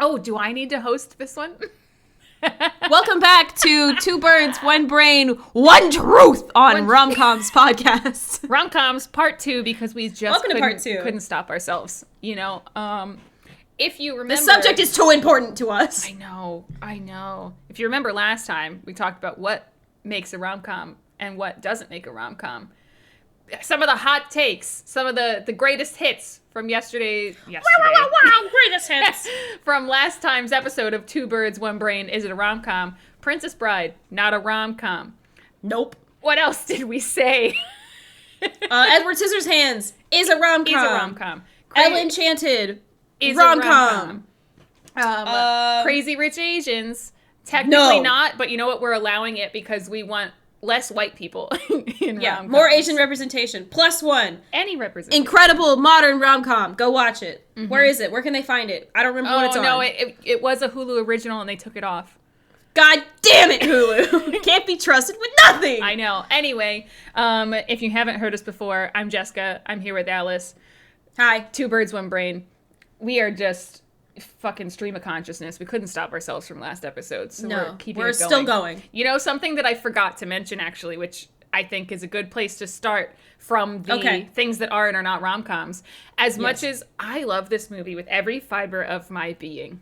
Oh, do I need to host this one? Welcome back to Two Birds, One Brain, One Truth on Romcom's podcast. Romcom's part 2 because we just couldn't stop ourselves. You know, if you remember... The subject is too important to us. I know. If you remember last time, we talked about what makes a rom-com and what doesn't make a rom-com. Some of the hot takes, some of the greatest hits from yesterday. Wow, greatest hits. From last time's episode of Two Birds, One Brain, is it a rom-com? Princess Bride, not a rom-com. Nope. What else did we say? Edward Scissorhands is a rom-com. Is a rom-com. Elle Enchanted is rom-com. A rom-com. Crazy Rich Asians, technically not, but you know what? We're allowing it because we want less white people in rom-coms. More Asian representation. +1. Any representation. Incredible modern rom-com. Go watch it. Mm-hmm. Where is it? Where can they find it? I don't remember what it's on. Oh, no, it was a Hulu original and they took it off. God damn it, Hulu. Can't be trusted with nothing. I know. Anyway, if you haven't heard us before, I'm Jessica. I'm here with Alice. Hi. Two Birds, One Brain. We are just fucking stream of consciousness. We couldn't stop ourselves from last episode, so we're keeping it going. Still going. You know, something that I forgot to mention, actually, which I think is a good place to start from the things that are and are not rom-coms. As much as I love this movie with every fiber of my being,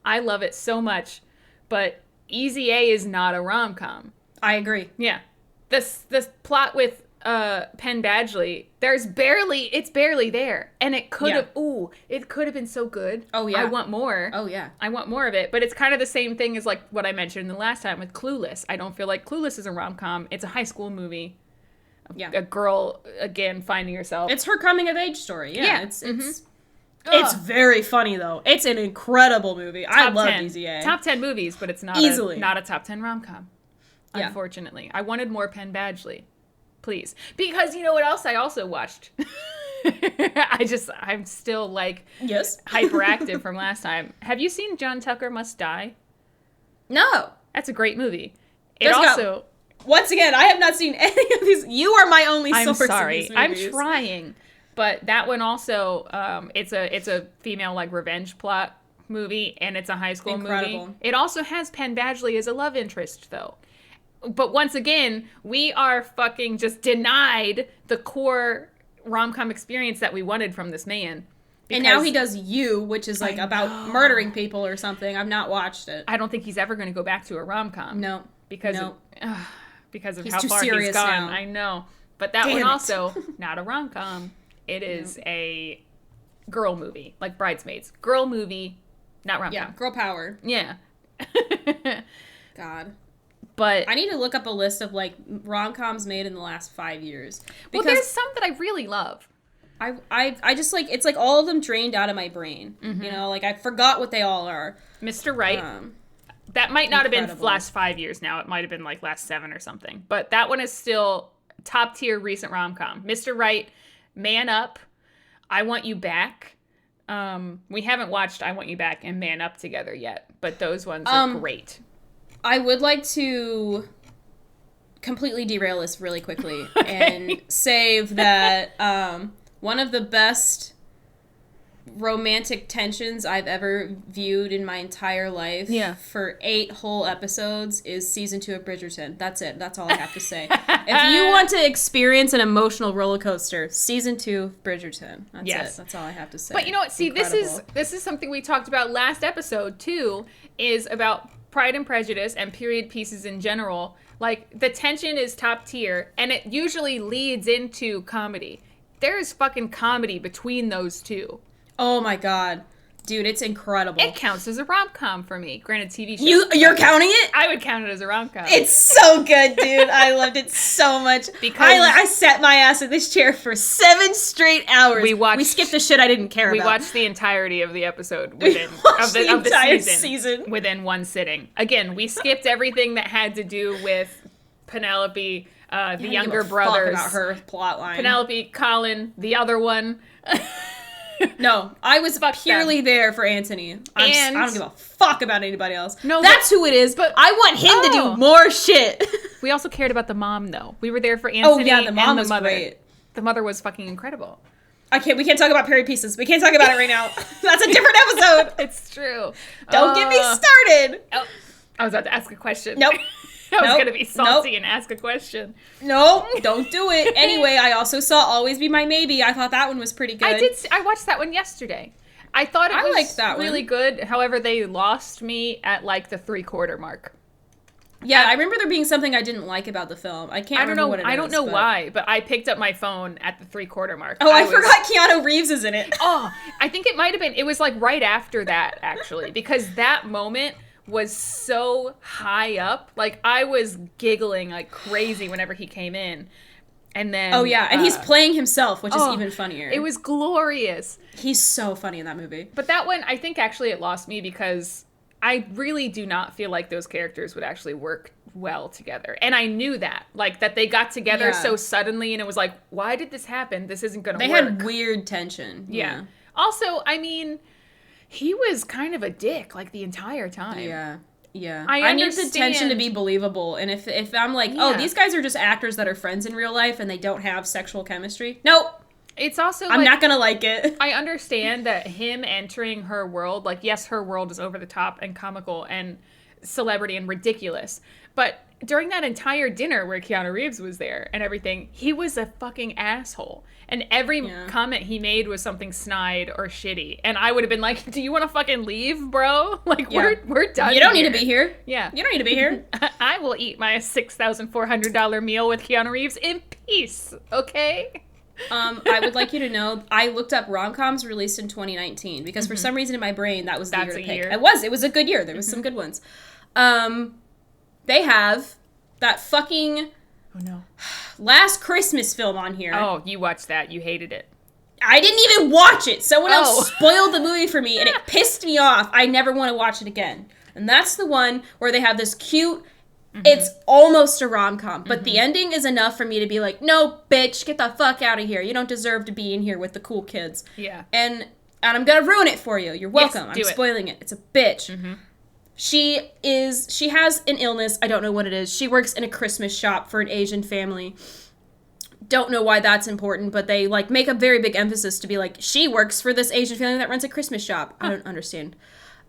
I love it so much, but Easy A is not a rom-com. I agree. Yeah. This plot with Penn Badgley, it's barely there. And it could have, it could have been so good. Oh, yeah. I want more. Oh, yeah. I want more of it. But it's kind of the same thing as like what I mentioned the last time with Clueless. I don't feel like Clueless is a rom-com. It's a high school movie. Yeah. A girl, again, finding herself. It's her coming of age story. Yeah. It's very funny, though. It's an incredible movie. I love Easy A. Top 10 movies, but it's not a top 10 rom-com. Yeah. Unfortunately. I wanted more Penn Badgley. Please. Because you know what else I also watched? I'm still like hyperactive from last time. Have you seen John Tucker Must Die? No. That's a great movie. Once again, I have not seen any of these. You are my only source. I'm sorry. Of these movies. I'm trying. But that one also, it's a female like revenge plot movie, and it's a high school movie. It also has Penn Badgley as a love interest, though. But once again, we are fucking just denied the core rom-com experience that we wanted from this man. And now he does You, which is like about murdering people or something. I've not watched it. I don't think he's ever going to go back to a rom-com. No. Because of how too far he's gone. now. I know. But that one also, not a rom-com. It is a girl movie, like Bridesmaids. Girl movie, not rom-com. Yeah, girl power. Yeah. God. But I need to look up a list of like rom-coms made in the last 5 years. Because there's some that I really love. I just like, it's like all of them drained out of my brain. Mm-hmm. You know, like I forgot what they all are. Mr. Right. That might not have been last 5 years now. It might have been like last 7 or something. But that one is still top tier recent rom-com. Mr. Right, Man Up, I Want You Back. We haven't watched I Want You Back and Man Up together yet. But those ones are great. I would like to completely derail this really quickly and save that one of the best romantic tensions I've ever viewed in my entire life for 8 whole episodes is season 2 of Bridgerton. That's it. That's all I have to say. If you want to experience an emotional roller coaster, season 2 of Bridgerton. That's it. That's all I have to say. But you know what? See, this is something we talked about last episode too, is about Pride and Prejudice and period pieces in general. Like, the tension is top tier, and it usually leads into comedy. There is fucking comedy between those two. Oh my god. Dude, it's incredible. It counts as a rom-com for me. Granted, TV show. You're counting it? I would count it as a rom-com. It's so good, dude. I loved it so much. Because I sat my ass in this chair for 7 straight hours. We skipped the shit I didn't care about. We watched the entirety of the episode within of the season within one sitting. Again, we skipped everything that had to do with Penelope, the younger brothers. About her plot line. Penelope, Colin, the other one. No, I was purely there for Anthony. I don't give a fuck about anybody else. No, that's who it is. But I want him to do more shit. We also cared about the mom, though. We were there for Anthony. Oh yeah, the mom was great. The mother was fucking incredible. We can't talk about period pieces. We can't talk about it right now. That's a different episode. It's true. Don't get me started. Oh, I was about to ask a question. Nope. I was going to be salty and ask a question. No, don't do it. Anyway, I also saw Always Be My Maybe. I thought that one was pretty good. I watched that one yesterday. I thought it was liked that really good. However, they lost me at like the 3/4 mark. Yeah, I remember there being something I didn't like about the film. I don't know what it is. I don't know why, but I picked up my phone at the 3/4 mark. Oh, I forgot Keanu Reeves is in it. Oh, I think it might have been. It was like right after that, actually, because that moment was so high up. Like, I was giggling like crazy whenever he came in. And then... Oh, yeah. And he's playing himself, which is even funnier. It was glorious. He's so funny in that movie. But that one, I think actually it lost me because I really do not feel like those characters would actually work well together. And I knew that. Like, that they got together so suddenly, and it was like, why did this happen? This isn't going to work. They had weird tension. Yeah. Also, I mean, he was kind of a dick, like, the entire time. Yeah. Yeah. I need the tension to be believable. And if I'm like, oh, these guys are just actors that are friends in real life and they don't have sexual chemistry. Nope. It's also I'm not gonna like it. I understand that him entering her world, like, yes, her world is over the top and comical and celebrity and ridiculous. But during that entire dinner where Keanu Reeves was there and everything, he was a fucking asshole. And every comment he made was something snide or shitty. And I would have been like, do you want to fucking leave, bro? Like, we're done. You don't need to be here. Yeah. You don't need to be here. I will eat my $6,400 meal with Keanu Reeves in peace, okay? I would like you to know, I looked up Romcoms released in 2019 because for some reason in my brain that was the year to pick. It was a good year. There was some good ones. They have that fucking Last Christmas film on here. Oh, you watched that. You hated it. I didn't even watch it. Someone else spoiled the movie for me and it pissed me off. I never want to watch it again. And that's the one where they have this cute... It's almost a rom-com, but the ending is enough for me to be like, no, bitch, get the fuck out of here. You don't deserve to be in here with the cool kids. Yeah. And I'm gonna ruin it for you. You're welcome. Yes, I'm spoiling it. It's a bitch. She has an illness. I don't know what it is. She works in a Christmas shop for an Asian family. Don't know why that's important, but they like make a very big emphasis to be like, she works for this Asian family that runs a Christmas shop. I don't understand.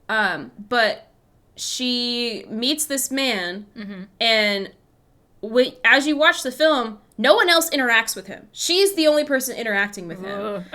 But she meets this man, and as you watch the film, no one else interacts with him. She's the only person interacting with him.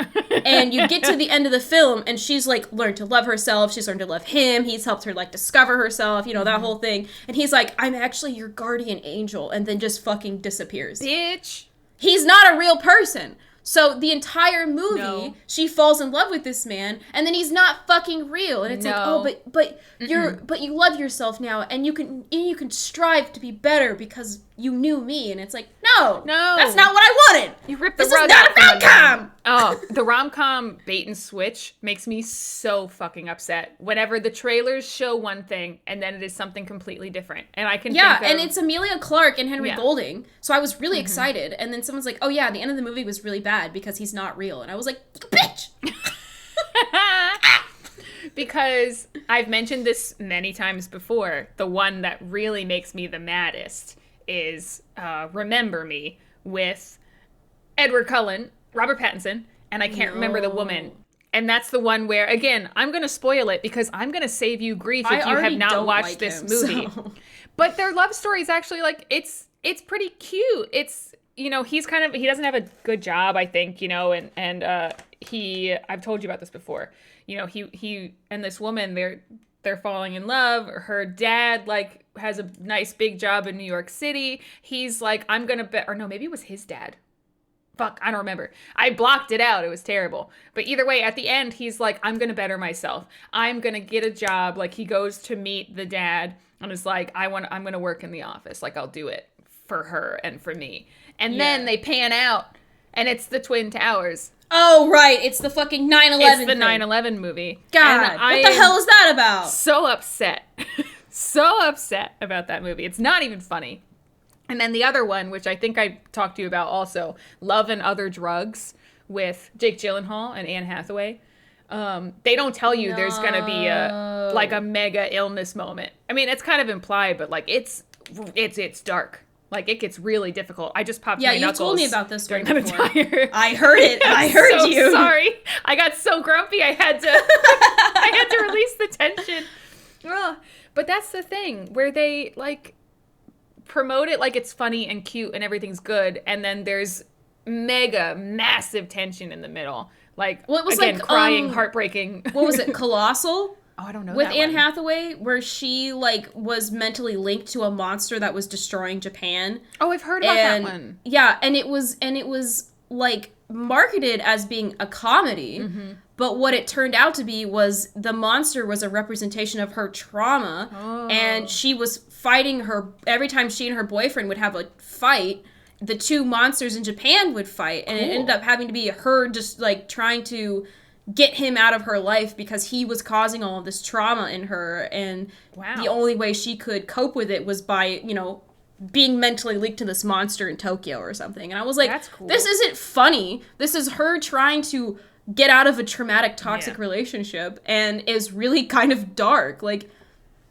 And you get to the end of the film, and she's, like, learned to love herself. She's learned to love him. He's helped her, like, discover herself, you know, that whole thing. And he's like, I'm actually your guardian angel, and then just fucking disappears. Bitch. He's not a real person. So the entire movie, she falls in love with this man, and then he's not fucking real. And it's like, oh, but you love yourself now, and you can strive to be better because you knew me. And it's like, no, that's not what I wanted. You ripped the rug out. This is not a rom-com. Oh, the rom-com bait and switch makes me so fucking upset. Whenever the trailers show one thing and then it is something completely different, and I can and it's Emilia Clarke and Henry Golding. So I was really excited, and then someone's like, oh yeah, the end of the movie was really bad because he's not real, and I was like, bitch. Because I've mentioned this many times before. The one that really makes me the maddest is Remember Me with Edward Cullen, Robert Pattinson, and I can't remember the woman. And that's the one where, again, I'm going to spoil it because I'm going to save you grief if you have not watched this movie. So. But their love story is actually, like, it's pretty cute. It's, you know, he doesn't have a good job, I think, you know, and I've told you about this before. You know, he and this woman, they're falling in love. Her dad, like, has a nice big job in New York City. He's like, I'm going to bet, or no, maybe it was his dad. Fuck, I don't remember. I blocked it out. It was terrible. But either way, at the end, he's like, I'm going to better myself. I'm going to get a job. Like, he goes to meet the dad and is like, I'm going to work in the office. Like, I'll do it for her and for me. And then they pan out, and it's the Twin Towers. Oh, right. It's the fucking 9/11 It's the 9/11 movie. God, what the hell is that about? So upset. So upset about that movie. It's not even funny. And then the other one, which I think I talked to you about also, Love and Other Drugs with Jake Gyllenhaal and Anne Hathaway. They don't tell you there's going to be a mega illness moment. I mean, it's kind of implied, but like it's dark. Like, it gets really difficult. I just popped my knuckles. Yeah, you told me about this during one that before. entire... I heard it. I heard so you. Sorry. I got so grumpy. I had to release the tension. Oh, but that's the thing where they, like, promote it like it's funny and cute and everything's good, and then there's mega massive tension in the middle. Like, well, it was again, like crying, heartbreaking. What was it? Colossal? Oh, I don't know. With that Anne one. Hathaway, where she, like, was mentally linked to a monster that was destroying Japan. Oh, I've heard about that one. Yeah, and it was like marketed as being a comedy, but what it turned out to be was the monster was a representation of her trauma, and she was fighting her every time she and her boyfriend would have a fight. The two monsters in Japan would fight, and it ended up having to be her just, like, trying to get him out of her life because he was causing all of this trauma in her, and the only way she could cope with it was by, you know, being mentally linked to this monster in Tokyo or something. And I was like, that's cool. This isn't funny. This is her trying to get out of a traumatic, toxic relationship, and is really kind of dark. Like,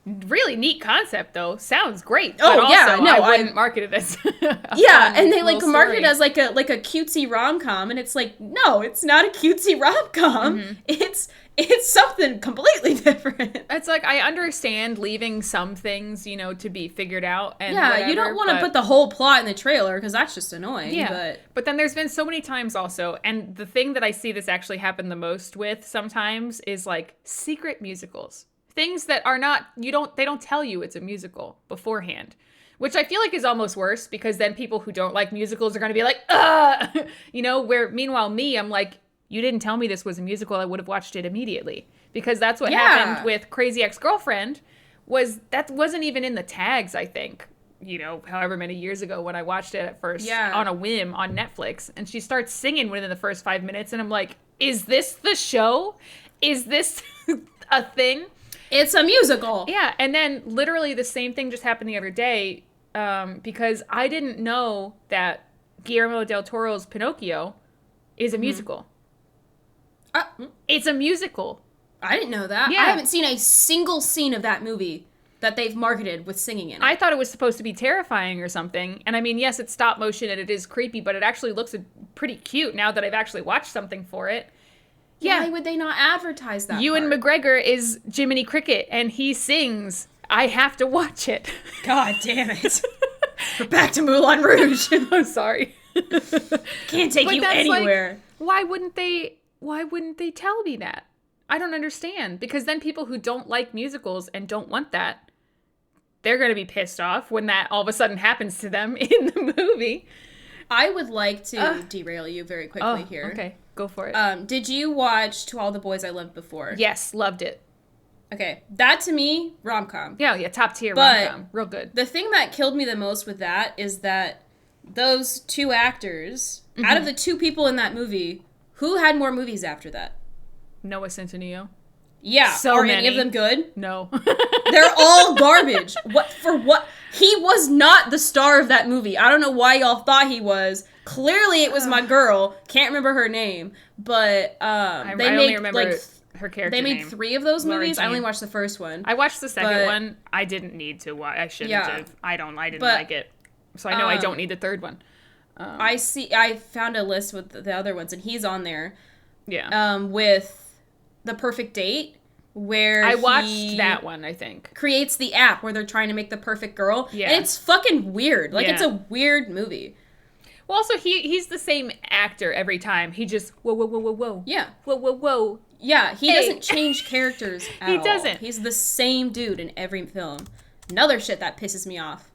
really neat concept, though. Sounds great. Oh, but yeah, also, no, I wouldn't market it as and they, like, market it as, like a cutesy rom-com, and it's like, no, it's not a cutesy rom-com. It's something completely different. It's like, I understand leaving some things, you know, to be figured out. And you don't want to put the whole plot in the trailer, because that's just annoying. Yeah, but then there's been so many times also, and the thing that I see this actually happen the most with sometimes is, like, secret musicals. Things that are not, they don't tell you it's a musical beforehand, which I feel like is almost worse, because then people who don't like musicals are going to be like, ugh, you know, where meanwhile I'm like, you didn't tell me this was a musical, I would have watched it immediately, because that's what happened with Crazy Ex-Girlfriend, that wasn't even in the tags, I think, you know, however many years ago when I watched it at first on a whim on Netflix, and she starts singing within the first 5 minutes, and I'm like, is this the show? Is this a thing? It's a musical. Yeah, and then literally the same thing just happened the other day, because I didn't know that Guillermo del Toro's Pinocchio is a musical. It's a musical. I didn't know that. Yeah. I haven't seen a single scene of that movie that they've marketed with singing in it. I thought it was supposed to be terrifying or something. And I mean, yes, it's stop motion and it is creepy, but it actually looks pretty cute now that I've actually watched something for it. Yeah. Why would they not advertise that Ewan McGregor is Jiminy Cricket, and he sings. I have to watch it. God damn it. We're back to Moulin Rouge. I'm sorry. Can't take you anywhere. Like, why wouldn't they tell me that? I don't understand. Because then people who don't like musicals and don't want that, they're going to be pissed off when that all of a sudden happens to them in the movie. I would like to derail you very quickly here. Okay, go for it. Did you watch To All the Boys I Loved Before? Yes, loved it. Okay, that to me, rom-com. Yeah, top tier rom-com. Real good. The thing that killed me the most with that is that those two actors, out of the two people in that movie, who had more movies after that? Noah Centineo. Yeah. Are any of them good? No. They're all garbage. What? He was not the star of that movie. I don't know why y'all thought he was. Clearly it was my girl. Can't remember her name. But I only remember her character They made name. 3 of those movies. Jean. I only watched the first one. I watched the second one. I didn't need to watch. I shouldn't have. I didn't like it. So I know I don't need the third one. I found a list with the other ones, and he's on there. Yeah. With The Perfect Date, where I watched that one, I think. Creates the app where they're trying to make the perfect girl. Yeah. And it's fucking weird. Like, it's a weird movie. Well, also, he's the same actor every time. He just, whoa. Yeah. Whoa. Yeah, he doesn't change characters at all. He doesn't. He's the same dude in every film. Another shit that pisses me off.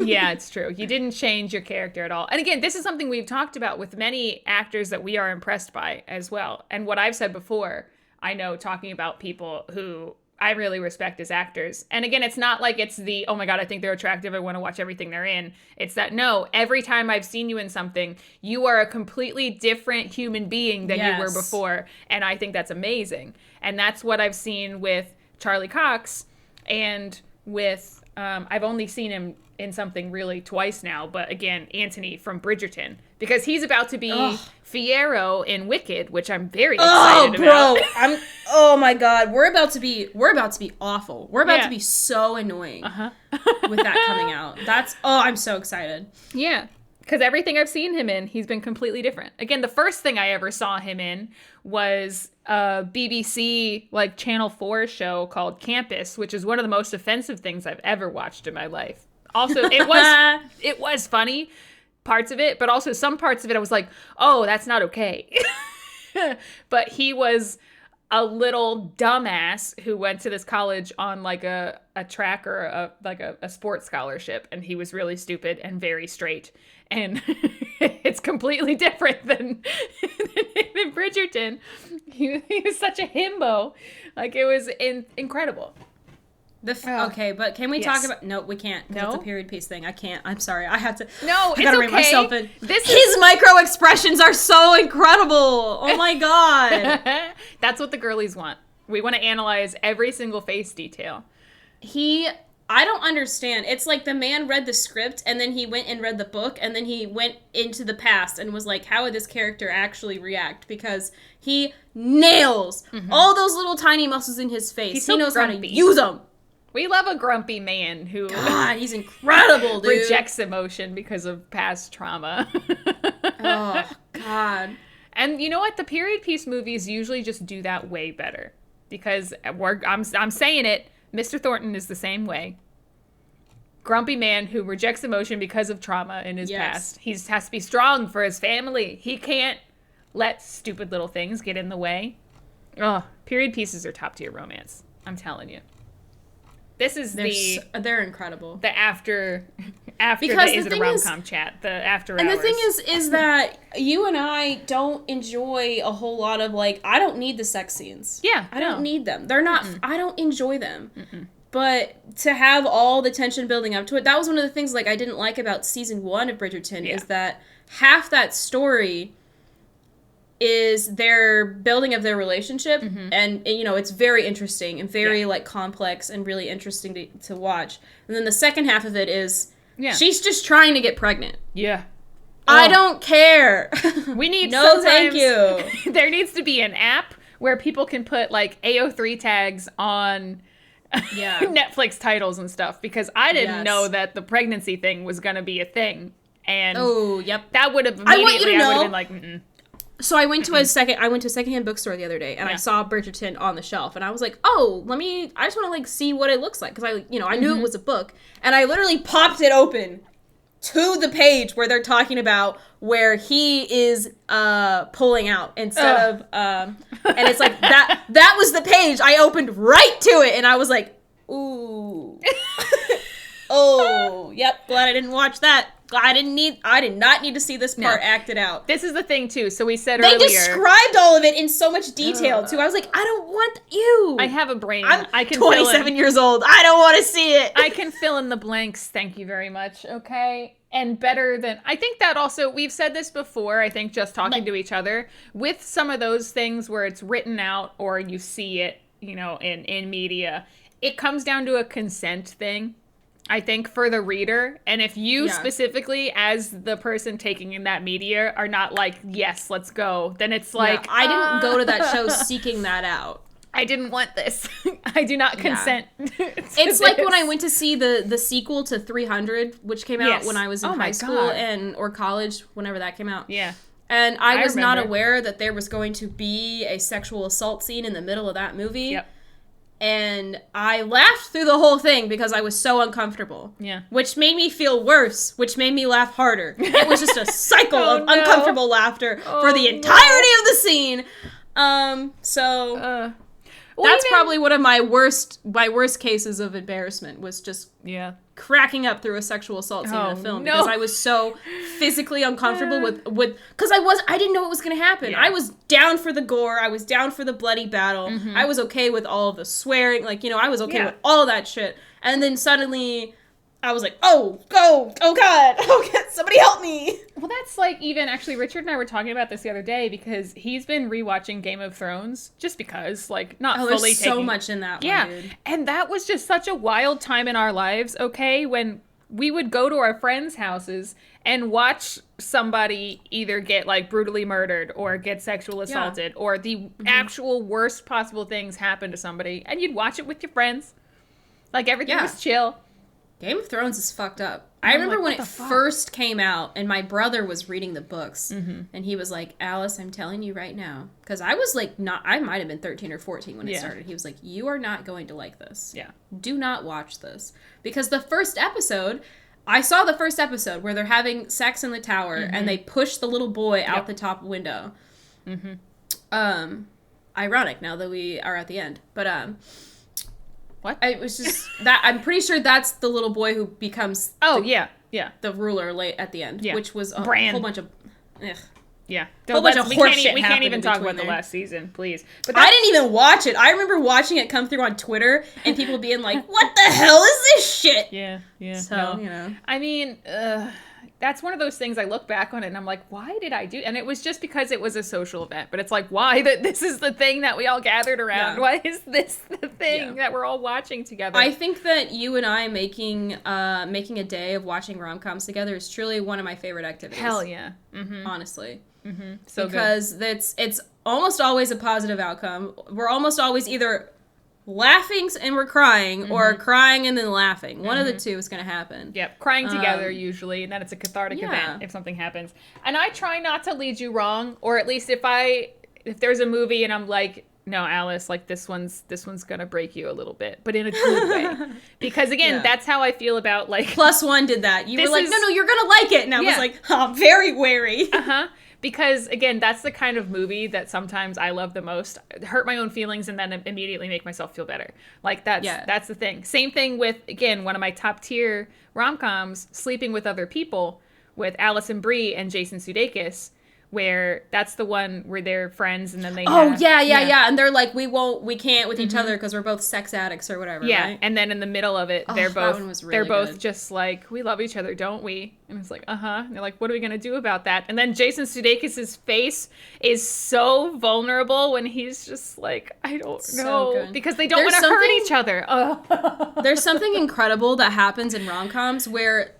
Yeah, it's true. You didn't change your character at all. And again, this is something we've talked about with many actors that we are impressed by as well. And what I've said before, I know talking about people who I really respect as actors. And again, it's not like it's the, oh my God, I think they're attractive, I want to watch everything they're in. It's that, no, every time I've seen you in something, you are a completely different human being than you were before. And I think that's amazing. And that's what I've seen with Charlie Cox and with, I've only seen him in something really twice now, but again, Anthony from Bridgerton, because he's about to be Fiyero in Wicked, which I'm very excited about. Oh my god, we're about to be awful. We're about to be so annoying with that coming out. I'm so excited. Yeah. Because everything I've seen him in, he's been completely different. Again, the first thing I ever saw him in was a BBC, like, Channel 4 show called Campus, which is one of the most offensive things I've ever watched in my life. Also, it was funny, parts of it, but also some parts of it I was like, oh, that's not okay. But he was a little dumbass who went to this college on, like, a track or a sports scholarship, and he was really stupid and very straight. And it's completely different than Bridgerton. He was such a himbo. Like, it was incredible. Okay, but can we talk about... No, we can't. No? It's a period piece thing. I can't. I'm sorry. I have to... No, I gotta rein myself in. His micro expressions are so incredible. Oh my god. That's what the girlies want. We want to analyze every single face detail. I don't understand. It's like the man read the script, and then he went and read the book, and then he went into the past and was like, how would this character actually react? Because he nails all those little tiny muscles in his face. He knows grumpy. How to use them. We love a grumpy man who... God, he's incredible, dude. Rejects emotion because of past trauma. Oh, God. And you know what? The period piece movies usually just do that way better. Because I'm saying it, Mr. Thornton is the same way. Grumpy man who rejects emotion because of trauma in his past. He has to be strong for his family. He can't let stupid little things get in the way. Oh, period pieces are top tier romance. I'm telling you. This is they're incredible. The after because the Is It a Romcom chat, the after and hours. And the thing is that you and I don't enjoy a whole lot of, like, I don't need the sex scenes. Yeah. I don't need them. They're not, I don't enjoy them. But to have all the tension building up to it, that was one of the things, like, I didn't like about season 1 of Bridgerton, is that half that story is their building of their relationship, and you know, it's very interesting and very like complex and really interesting to watch. And then the second half of it is she's just trying to get pregnant. Yeah. I don't care. We need no thank you. There needs to be an app where people can put like AO3 tags on Netflix titles and stuff, because I didn't know that the pregnancy thing was going to be a thing. And that would have immediately I would have been like, So I went to a secondhand bookstore the other day, and I saw Bridgerton on the shelf, and I was like, oh, I just want to, like, see what it looks like, because I knew it was a book, and I literally popped it open to the page where they're talking about where he is pulling out instead of, and it's like, that was the page. I opened right to it, and I was like, ooh. Oh, yep, glad I didn't watch that. I did not need to see this part acted out. This is the thing, too. So we said earlier... They described all of it in so much detail, too. I was like, I don't want you. I have a brain. I can 27 years old. I don't want to see it. I can fill in the blanks. Thank you very much. Okay? And better than... I think that also... We've said this before, I think, just talking to each other. With some of those things where it's written out or you see it, you know, in media, it comes down to a consent thing. I think, for the reader. And if you specifically, as the person taking in that media, are not like, yes, let's go, then it's like... I didn't go to that show seeking that out. I didn't want this. I do not consent It's like when I went to see the sequel to 300, which came out when I was in high school or college, whenever that came out. Yeah. And I was not aware that there was going to be a sexual assault scene in the middle of that movie. Yep. And I laughed through the whole thing because I was so uncomfortable. Yeah. Which made me feel worse, which made me laugh harder. It was just a cycle of uncomfortable laughter for the entirety of the scene. That's probably one of my worst cases of embarrassment, was just cracking up through a sexual assault scene in a film because I was so physically uncomfortable with because I didn't know what was going to happen. I was down for the gore. I was down for the bloody battle. I was okay with all of the swearing. Like, you know, I was okay with all that shit. And then suddenly I was like, oh God, somebody help me. Well, that's like, even actually Richard and I were talking about this the other day, because he's been rewatching Game of Thrones just because, like, not fully there's so much in that one, dude. And that was just such a wild time in our lives, okay, when we would go to our friends' houses and watch somebody either get like brutally murdered or get sexual assaulted or the actual worst possible things happen to somebody, and you'd watch it with your friends. Like everything was chill. Game of Thrones is fucked up. I remember when it first came out, and my brother was reading the books, and he was like, Alice, I'm telling you right now, because I was like, I might have been 13 or 14 when it started. He was like, you are not going to like this. Yeah. Do not watch this. Because the first episode, I saw the first episode where they're having sex in the tower, and they push the little boy out the top window. Ironic now that we are at the end. But, what? It was just that I'm pretty sure that's the little boy who becomes the ruler late at the end, which was a whole bunch of yeah. We can't even talk about the last season, please. But I didn't even watch it. I remember watching it come through on Twitter and people being like, "What the hell is this shit?" Yeah. So, you know. I mean, that's one of those things I look back on it and I'm like, why did I do? And it was just because it was a social event. But it's like, why that this is the thing that we all gathered around? Why is this the thing that we're all watching together? I think that you and I making a day of watching rom-coms together is truly one of my favorite activities. Hell yeah. Honestly. So because it's almost always a positive outcome. We're almost always either laughing and we're crying or crying and then laughing. One of the two is going to happen. Yep. Crying together usually, and then it's a cathartic event if something happens. And I try not to lead you wrong, or at least if there's a movie and I'm like, no, Alice, like this one's going to break you a little bit, but in a good way. Because again, that's how I feel about like +1 did that. You were like, no, you're going to like it. And I was like, I'm very wary. Because, again, that's the kind of movie that sometimes I love the most. Hurt my own feelings and then immediately make myself feel better. Like, that's the thing. Same thing with, again, one of my top tier rom-coms, Sleeping with Other People, with Alison Brie and Jason Sudeikis, where that's the one where they're friends and then they and they're like, we can't with each other because we're both sex addicts or whatever, right? And then in the middle of it, they're both just like, we love each other, don't we? And it's like, and they're like, what are we gonna do about that? And then Jason Sudeikis' face is so vulnerable when he's just like, I don't know, because they don't want to hurt each other. There's something incredible that happens in rom-coms where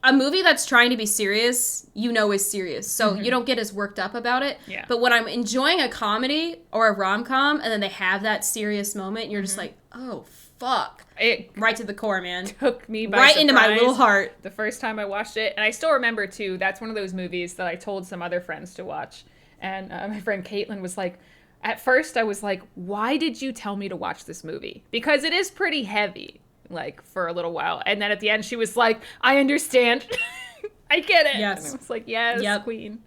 a movie that's trying to be serious, is serious. So you don't get as worked up about it. Yeah. But when I'm enjoying a comedy or a rom-com and then they have that serious moment, you're just like, oh, fuck. It right to the core, man. Took me by surprise into my little heart. The first time I watched it. And I still remember, too, that's one of those movies that I told some other friends to watch. And my friend Caitlin was like, at first I was like, why did you tell me to watch this movie? Because it is pretty heavy. Like, for a little while. And then at the end, she was like, I understand. I get it. Yes. And I was like, yes, queen.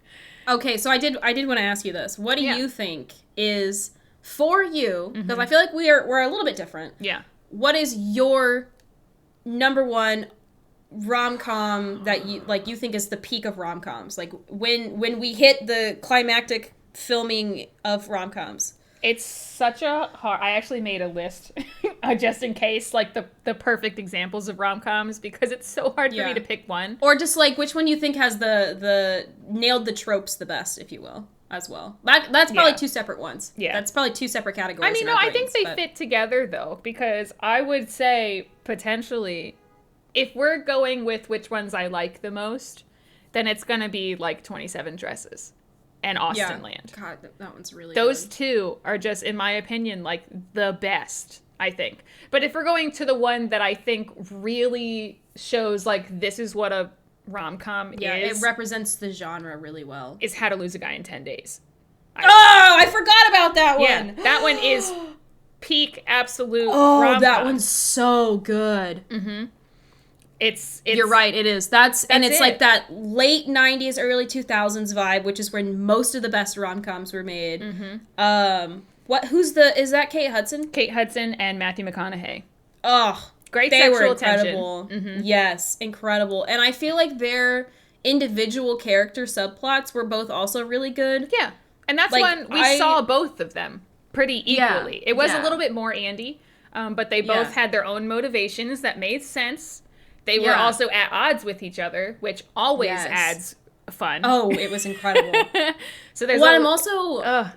Okay, so I did want to ask you this. What do you think is, for you, because I feel like we're a little bit different. Yeah. What is your number one rom-com that you think is the peak of rom-coms? Like, when we hit the climactic filming of rom-coms? It's such a hard... I actually made a list just in case, like, the perfect examples of rom-coms, because it's so hard for me to pick one. Or just, like, which one you think has the nailed the tropes the best, if you will, as well. That's probably two separate ones. Yeah. That's probably two separate categories. I mean, no, I think they fit together, though, because I would say, potentially, if we're going with which ones I like the most, then it's going to be, like, 27 Dresses. And Austenland. God, that one's really Those good. two are just, in my opinion, like, the best, I think. But if we're going to the one that I think really shows, like, this is what a rom-com is. Yeah, it represents the genre really well. Is How to Lose a Guy in 10 Days. I forgot about that one! Yeah, that one is peak absolute rom-com. Oh, that one's so good. Mm-hmm. It's You're right, it is. And it's like that late 90s, early 2000s vibe, which is when most of the best rom-coms were made. Mm-hmm. Is that Kate Hudson? Kate Hudson and Matthew McConaughey. Oh, great they sexual were incredible. Mm-hmm. Yes, incredible. And I feel like their individual character subplots were both also really good. Yeah, and that's when we saw both of them pretty equally. It was a little bit more Andy, but they both had their own motivations that made sense. They were also at odds with each other, which always adds fun. Oh, it was incredible. So there's I'm also...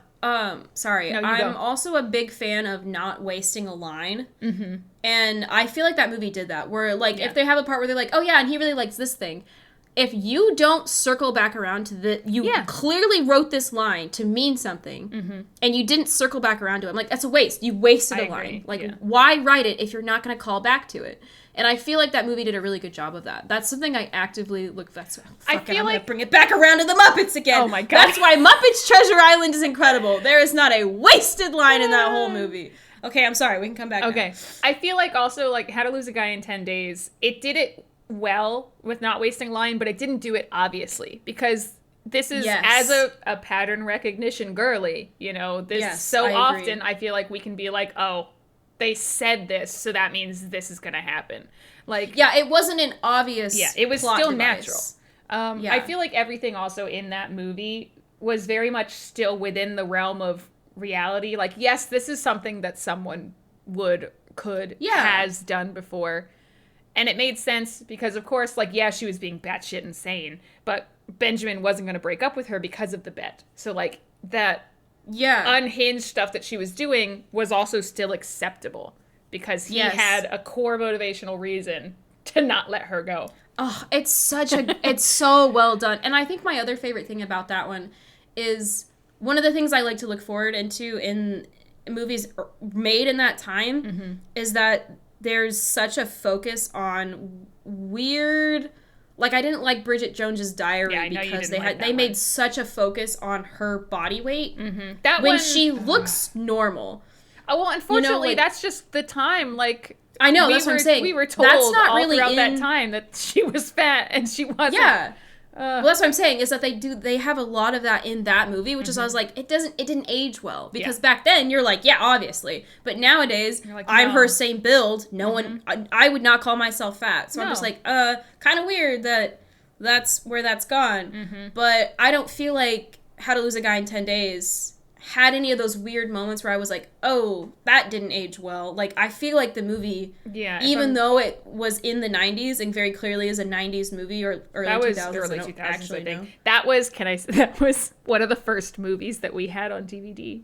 sorry. No, I'm also a big fan of not wasting a line. Mm-hmm. And I feel like that movie did that, where, like, if they have a part where they're like, oh, yeah, and he really likes this thing. If you don't circle back around to you clearly wrote this line to mean something, and you didn't circle back around to it, I'm like, that's a waste. You wasted a line. Like, why write it if you're not going to call back to it? And I feel like that movie did a really good job of that. That's something I actively look. I'm gonna bring it back around to the Muppets again. Oh my god! That's why Muppets Treasure Island is incredible. There is not a wasted line in that whole movie. Okay, I'm sorry. We can come back. Okay, now. I feel like also like How to Lose a Guy in 10 Days. It did it well with not wasting line, but it didn't do it obviously because this is as a pattern recognition girly. You know, this often I feel like we can be like, oh, they said this, so that means this is gonna happen. Like, yeah, it wasn't an obvious. Yeah, it was still device. Natural. I feel like everything also in that movie was very much still within the realm of reality. Like, yes, this is something that someone has done before. And it made sense because, of course, like, yeah, she was being batshit insane, but Benjamin wasn't going to break up with her because of the bet. So, like, that unhinged stuff that she was doing was also still acceptable because he had a core motivational reason to not let her go. Oh, it's so well done. And I think my other favorite thing about that one is one of the things I like to look forward into in movies made in that time is that there's such a focus on weird, like, I didn't like Bridget Jones's Diary because they made such a focus on her body weight when she looks normal. Oh, well, unfortunately, that's just the time, like... I know, that's what I'm saying. We were told that's not all really throughout that time that she was fat and she wasn't. Yeah. Well, that's what I'm saying, is that they have a lot of that in that movie, which is, I was like, it didn't age well. Because back then, you're like, yeah, obviously. But nowadays, like, I'm her same build. No one, I would not call myself fat. So I'm just like, kind of weird that that's where that's gone. But I don't feel like How to Lose a Guy in 10 Days had any of those weird moments where I was like, oh, that didn't age well. Like, I feel like the movie, even though it was in the 90s and very clearly is a 90s movie or early 2000s. Early 2000s, I think. Know. That was one of the first movies that we had on DVD.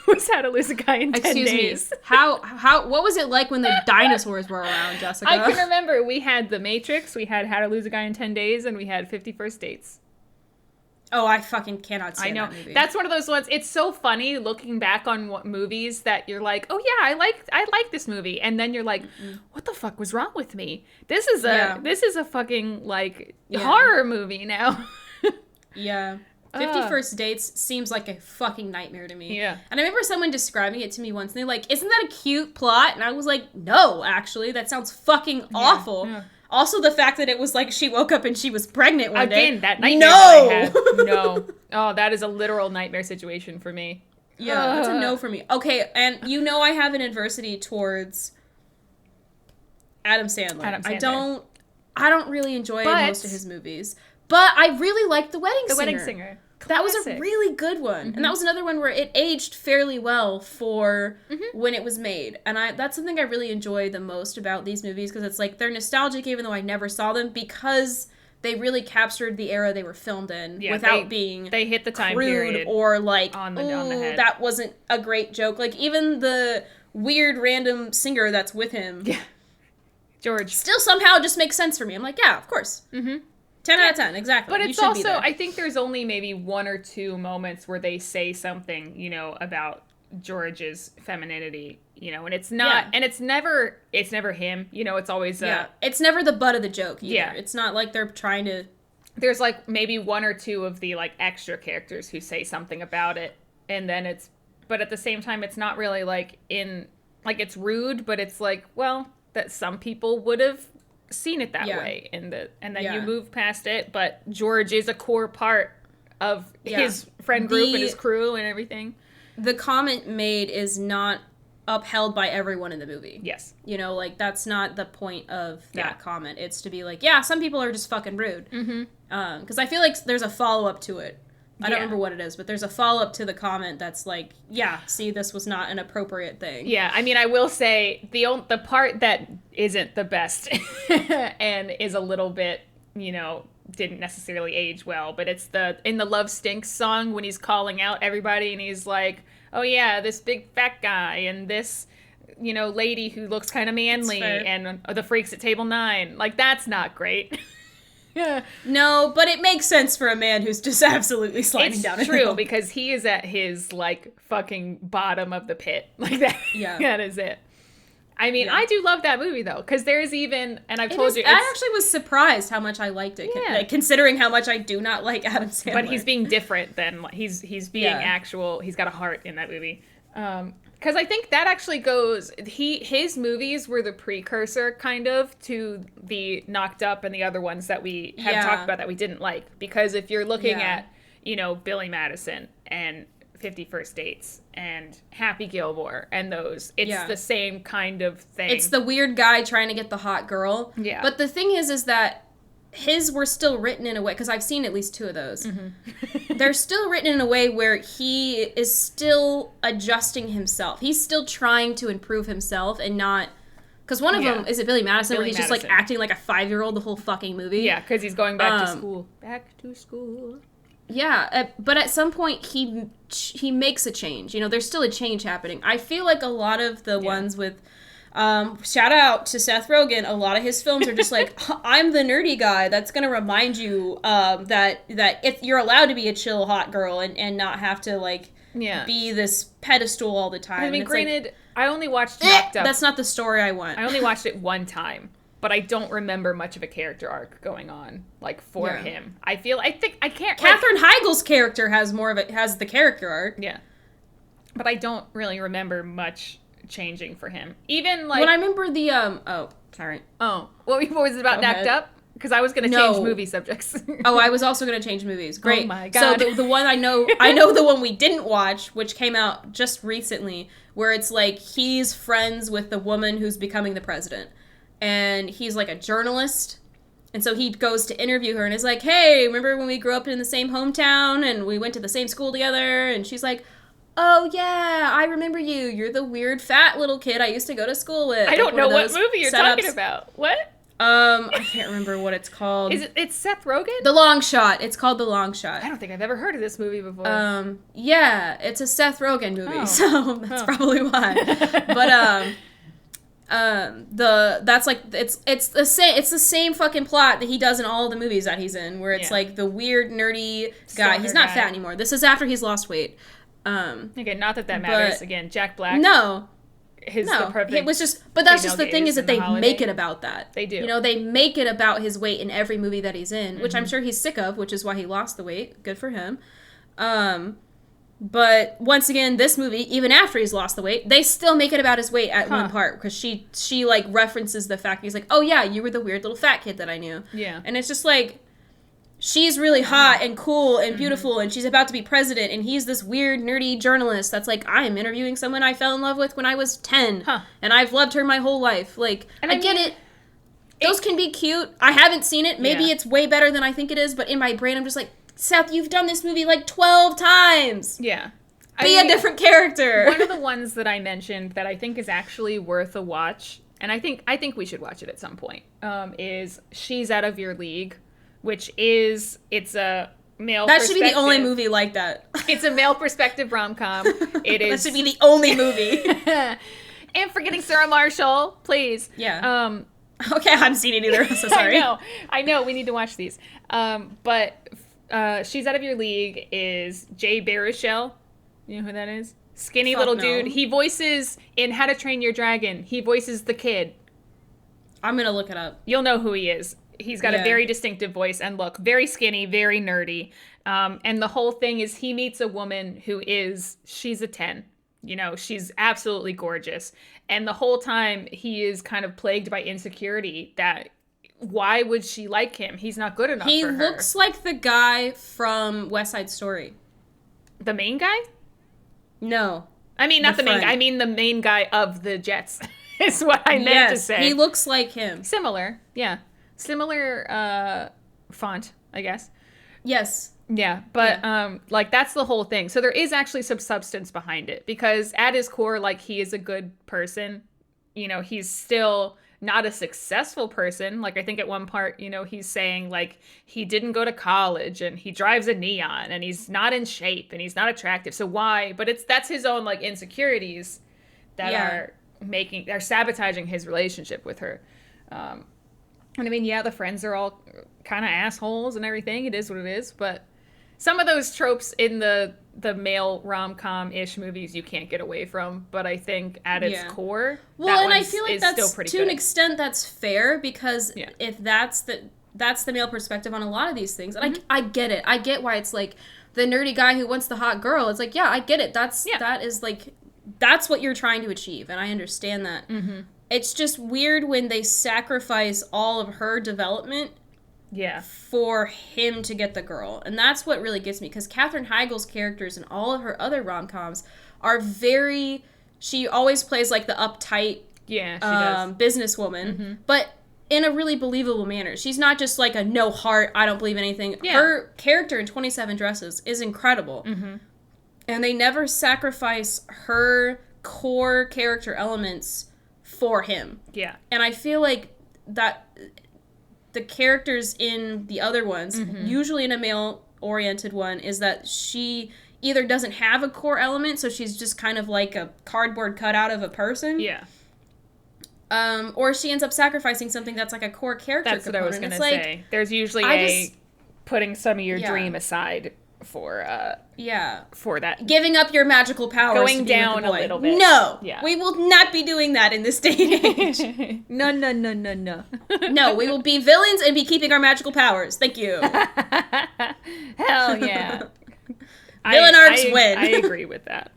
Was How to Lose a Guy in 10 Days. Me. What was it like when the dinosaurs were around, Jessica? I can remember we had The Matrix, we had How to Lose a Guy in 10 Days, and we had 50 First Dates. Oh, I fucking cannot stand that movie. That's one of those ones. It's so funny looking back on movies that you're like, oh yeah, I like this movie, and then you're like, what the fuck was wrong with me? This is a fucking like horror movie now. Yeah. 50 First Dates seems like a fucking nightmare to me. Yeah. And I remember someone describing it to me once, and they're like, isn't that a cute plot? And I was like, no, actually, that sounds fucking awful. Yeah. Also, the fact that it was like she woke up and she was pregnant one day. Again, that nightmare that I had. No. Oh, that is a literal nightmare situation for me. Yeah, that's a no for me. Okay, and you know I have an adversity towards Adam Sandler. I don't really enjoy most of his movies. But I really liked The Wedding Singer. The Wedding Singer. That was a really good one. And that was another one where it aged fairly well for when it was made. And that's something I really enjoy the most about these movies, because it's like they're nostalgic even though I never saw them, because they really captured the era they were filmed in without being they hit the time crude period or like, on the head. That wasn't a great joke. Like, even the weird random singer that's with him. Yeah. George. Still somehow just makes sense for me. I'm like, yeah, of course. 10 out of 10, exactly. But it's also, I think there's only maybe one or two moments where they say something, you know, about George's femininity, you know, and it's not, and it's never him, you know, it's always, it's never the butt of the joke either. Yeah. It's not like they're trying to. There's like maybe one or two of the like extra characters who say something about it, and then but at the same time, it's not really like it's rude, but it's like, well, that some people would have seen it that way, and then you move past it. But George is a core part of his friend group and his crew and everything. The comment made is not upheld by everyone in the movie. Yes. You know, like, that's not the point of that comment. It's to be like, some people are just fucking rude. Because I feel like there's a follow-up to it. I don't remember what it is, but there's a follow-up to the comment that's like, see, this was not an appropriate thing. Yeah, I mean, I will say, the part that isn't the best and is a little bit, you know, didn't necessarily age well, but it's in the Love Stinks song when he's calling out everybody and he's like, oh yeah, this big fat guy and this, lady who looks kind of manly and the freaks at table 9. Like, that's not great. Yeah. No, but it makes sense for a man who's just absolutely sliding down a hill. It's true, because he is at his, like, fucking bottom of the pit. Like, that, that is it. I mean, I do love that movie, though, because there's even, and I've told you... I actually was surprised how much I liked it, considering how much I do not like Adam Sandler. But he's being different than... He's being actual... He's got a heart in that movie. Because I think that actually goes... His movies were the precursor, kind of, to the Knocked Up and the other ones that we have talked about that we didn't like. Because if you're looking at, Billy Madison and 50 First Dates and Happy Gilmore and those, it's the same kind of thing. It's the weird guy trying to get the hot girl. Yeah. But the thing is that his were still written in a way, because I've seen at least 2 of those. Mm-hmm. They're still written in a way where he is still adjusting himself. He's still trying to improve himself and not... Because one of them, is it Billy Madison, where he's just, like, acting like a 5-year-old the whole fucking movie? Yeah, because he's going back to school. Back to school. Yeah, but at some point, he makes a change. There's still a change happening. I feel like a lot of the ones with... shout out to Seth Rogan. A lot of his films are just like, I'm the nerdy guy that's going to remind you that if you're allowed to be a chill hot girl and not have to, like, be this pedestal all the time. I mean, granted, I only watched Knocked Up. That's not the story I want. I only watched it one time, but I don't remember much of a character arc going on, like, for him. I can't... Katherine Heigl's character has the character arc. Yeah. But I don't really remember much changing for him. Even, like... When I remember the, sorry. Oh. What was it about Knocked Up? Because I was going to change movie subjects. Oh, I was also going to change movies. Great. Oh my God. So the one I know the one we didn't watch, which came out just recently, where it's like he's friends with the woman who's becoming the president. And he's like a journalist. And so he goes to interview her and is like, hey, remember when we grew up in the same hometown and we went to the same school together? And she's like, oh, yeah, I remember you. You're the weird fat little kid I used to go to school with. I don't know what movie you're talking about. What? I can't remember what it's called. It's Seth Rogan? The Long Shot. It's called The Long Shot. I don't think I've ever heard of this movie before. Yeah, it's a Seth Rogan movie, so that's probably why. But that's like it's the same fucking plot that he does in all the movies that he's in, where it's like the weird nerdy guy. He's not fat anymore. This is after he's lost weight. Okay, not that matters. Again, Jack Black. No. It was just, but that's just the thing, is that they make it about that. They do. They make it about his weight in every movie that he's in, which I'm sure he's sick of, which is why he lost the weight. Good for him. But once again, this movie, even after he's lost the weight, they still make it about his weight at one part, because she like references the fact, he's like, oh yeah, you were the weird little fat kid that I knew. Yeah. And it's just like, she's really hot and cool and beautiful, and she's about to be president, and he's this weird, nerdy journalist that's like, I am interviewing someone I fell in love with when I was 10, and I've loved her my whole life. Like, and I get it. Those can be cute. I haven't seen it. Maybe it's way better than I think it is, but in my brain, I'm just like, Seth, you've done this movie like 12 times. Yeah. Be a different character. One of the ones that I mentioned that I think is actually worth a watch, and I think we should watch it at some point, is She's Out of Your League. It's a male perspective. That should be the only movie like that. It's a male perspective rom-com. It is. That should be the only movie. And forgetting Sarah Marshall, please. Yeah. Okay, I haven't seen it either, so sorry. I know, we need to watch these. But She's Out of Your League is Jay Baruchel. You know who that is? Skinny little dude. He voices, in How to Train Your Dragon, he voices the kid. I'm going to look it up. You'll know who he is. He's got a very distinctive voice and look. Very skinny, very nerdy. And the whole thing is he meets a woman she's a 10. She's absolutely gorgeous. And the whole time he is kind of plagued by insecurity that why would she like him? He's not good enough for her. He looks like the guy from West Side Story. The main guy? No. I mean, not the main guy. I mean the main guy of the Jets is what I meant to say. He looks like him. Similar, yeah. Similar font, I guess. Yes. Yeah, but like that's the whole thing. So there is actually some substance behind it, because at his core, like, he is a good person. He's still not a successful person. Like, I think at one part, you know, he's saying, like, he didn't go to college and he drives a Neon and he's not in shape and he's not attractive. So why? But that's his own, like, insecurities that are sabotaging his relationship with her. And I mean, yeah, the friends are all kind of assholes and everything. It is what it is. But some of those tropes in the male rom-com-ish movies you can't get away from, but I think at its core, well, and I feel like that's to an extent that's fair, because if that's the male perspective on a lot of these things, and I get it. I get why it's like the nerdy guy who wants the hot girl. It's like, yeah, I get it. That is like, that's what you're trying to achieve, and I understand that. Mm-hmm. It's just weird when they sacrifice all of her development for him to get the girl. And that's what really gets me, because Katherine Heigl's characters in all of her other rom-coms are very... She always plays like the uptight businesswoman, but in a really believable manner. She's not just like a no heart, I don't believe anything. Yeah. Her character in 27 Dresses is incredible. Mm-hmm. And they never sacrifice her core character elements for him. Yeah. And I feel like that... The characters in the other ones, usually in a male-oriented one, is that she either doesn't have a core element, so she's just kind of like a cardboard cutout of a person. Yeah. Or she ends up sacrificing something that's like a core character component. That's what I was going to say. Like, there's usually putting some of your dream aside for that. Giving up your magical powers. Going down a little bit. No! Yeah. We will not be doing that in this day and age. No. No, we will be villains and be keeping our magical powers. Thank you. Hell yeah. Villain arcs win. I agree with that.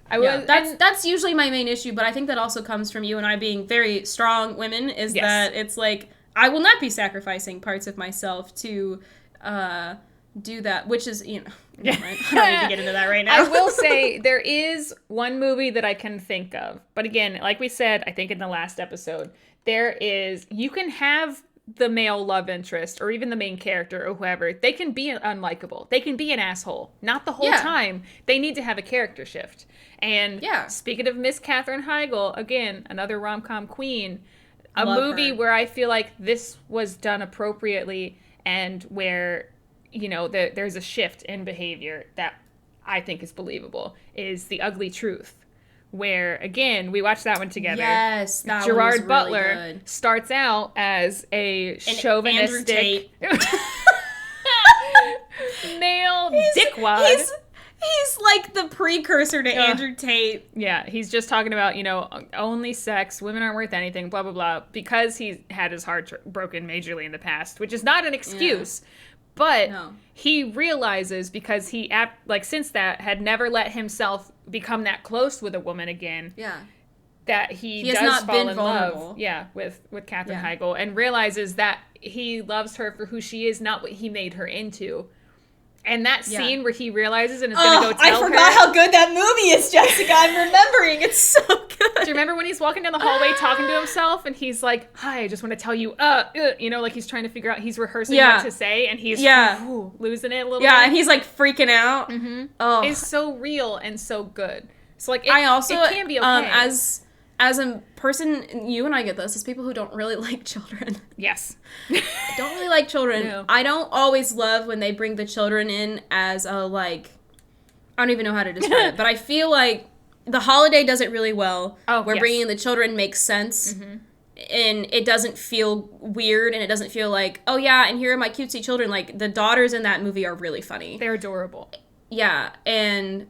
That's usually my main issue, but I think that also comes from you and I being very strong women, is that it's like, I will not be sacrificing parts of myself to... do that, which is, you know, I don't need to get into that right now. I will say there is one movie that I can think of, but again, like we said, I think in the last episode, you can have the male love interest or even the main character or whoever, they can be unlikable. They can be an asshole. Not the whole time. They need to have a character shift. And speaking of Miss Katherine Heigl, again, another rom-com queen, Love movie her. Where I feel like this was done appropriately and where... you know, there's a shift in behavior that I think is believable, is The Ugly Truth, where, again, we watched that one together. Yes, that Gerard one was Butler really good. Starts out as a chauvinistic male dickwad. He's like the precursor to Andrew Tate. Yeah, he's just talking about, you know, only sex, women aren't worth anything, blah, blah, blah, because he's had his heart broken majorly in the past, which is not an excuse. Yeah. But he realizes, because he, since that, had never let himself become that close with a woman again. Yeah. That he does fall in love. Yeah, with Katherine Heigl, and realizes that he loves her for who she is, not what he made her into. And that scene where he realizes and is going to go tell her. I forgot how good that movie is, Jessica. I'm remembering. It's so good. Do you remember when he's walking down the hallway talking to himself and he's like, hi, I just want to tell you, you know, like he's trying to figure out, he's rehearsing what to say and he's losing it a little bit. Yeah, and he's like freaking out. Mm-hmm. Oh. It's so real and so good. So like, it can be okay. As a person, you and I get this, as people who don't really like children. Yes. I don't really like children. No. I don't always love when they bring the children in as a, like, I don't even know how to describe it, but I feel like The Holiday does it really well, where bringing in the children makes sense, and it doesn't feel weird, and it doesn't feel like, oh yeah, and here are my cutesy children. Like, the daughters in that movie are really funny. They're adorable. Yeah, and,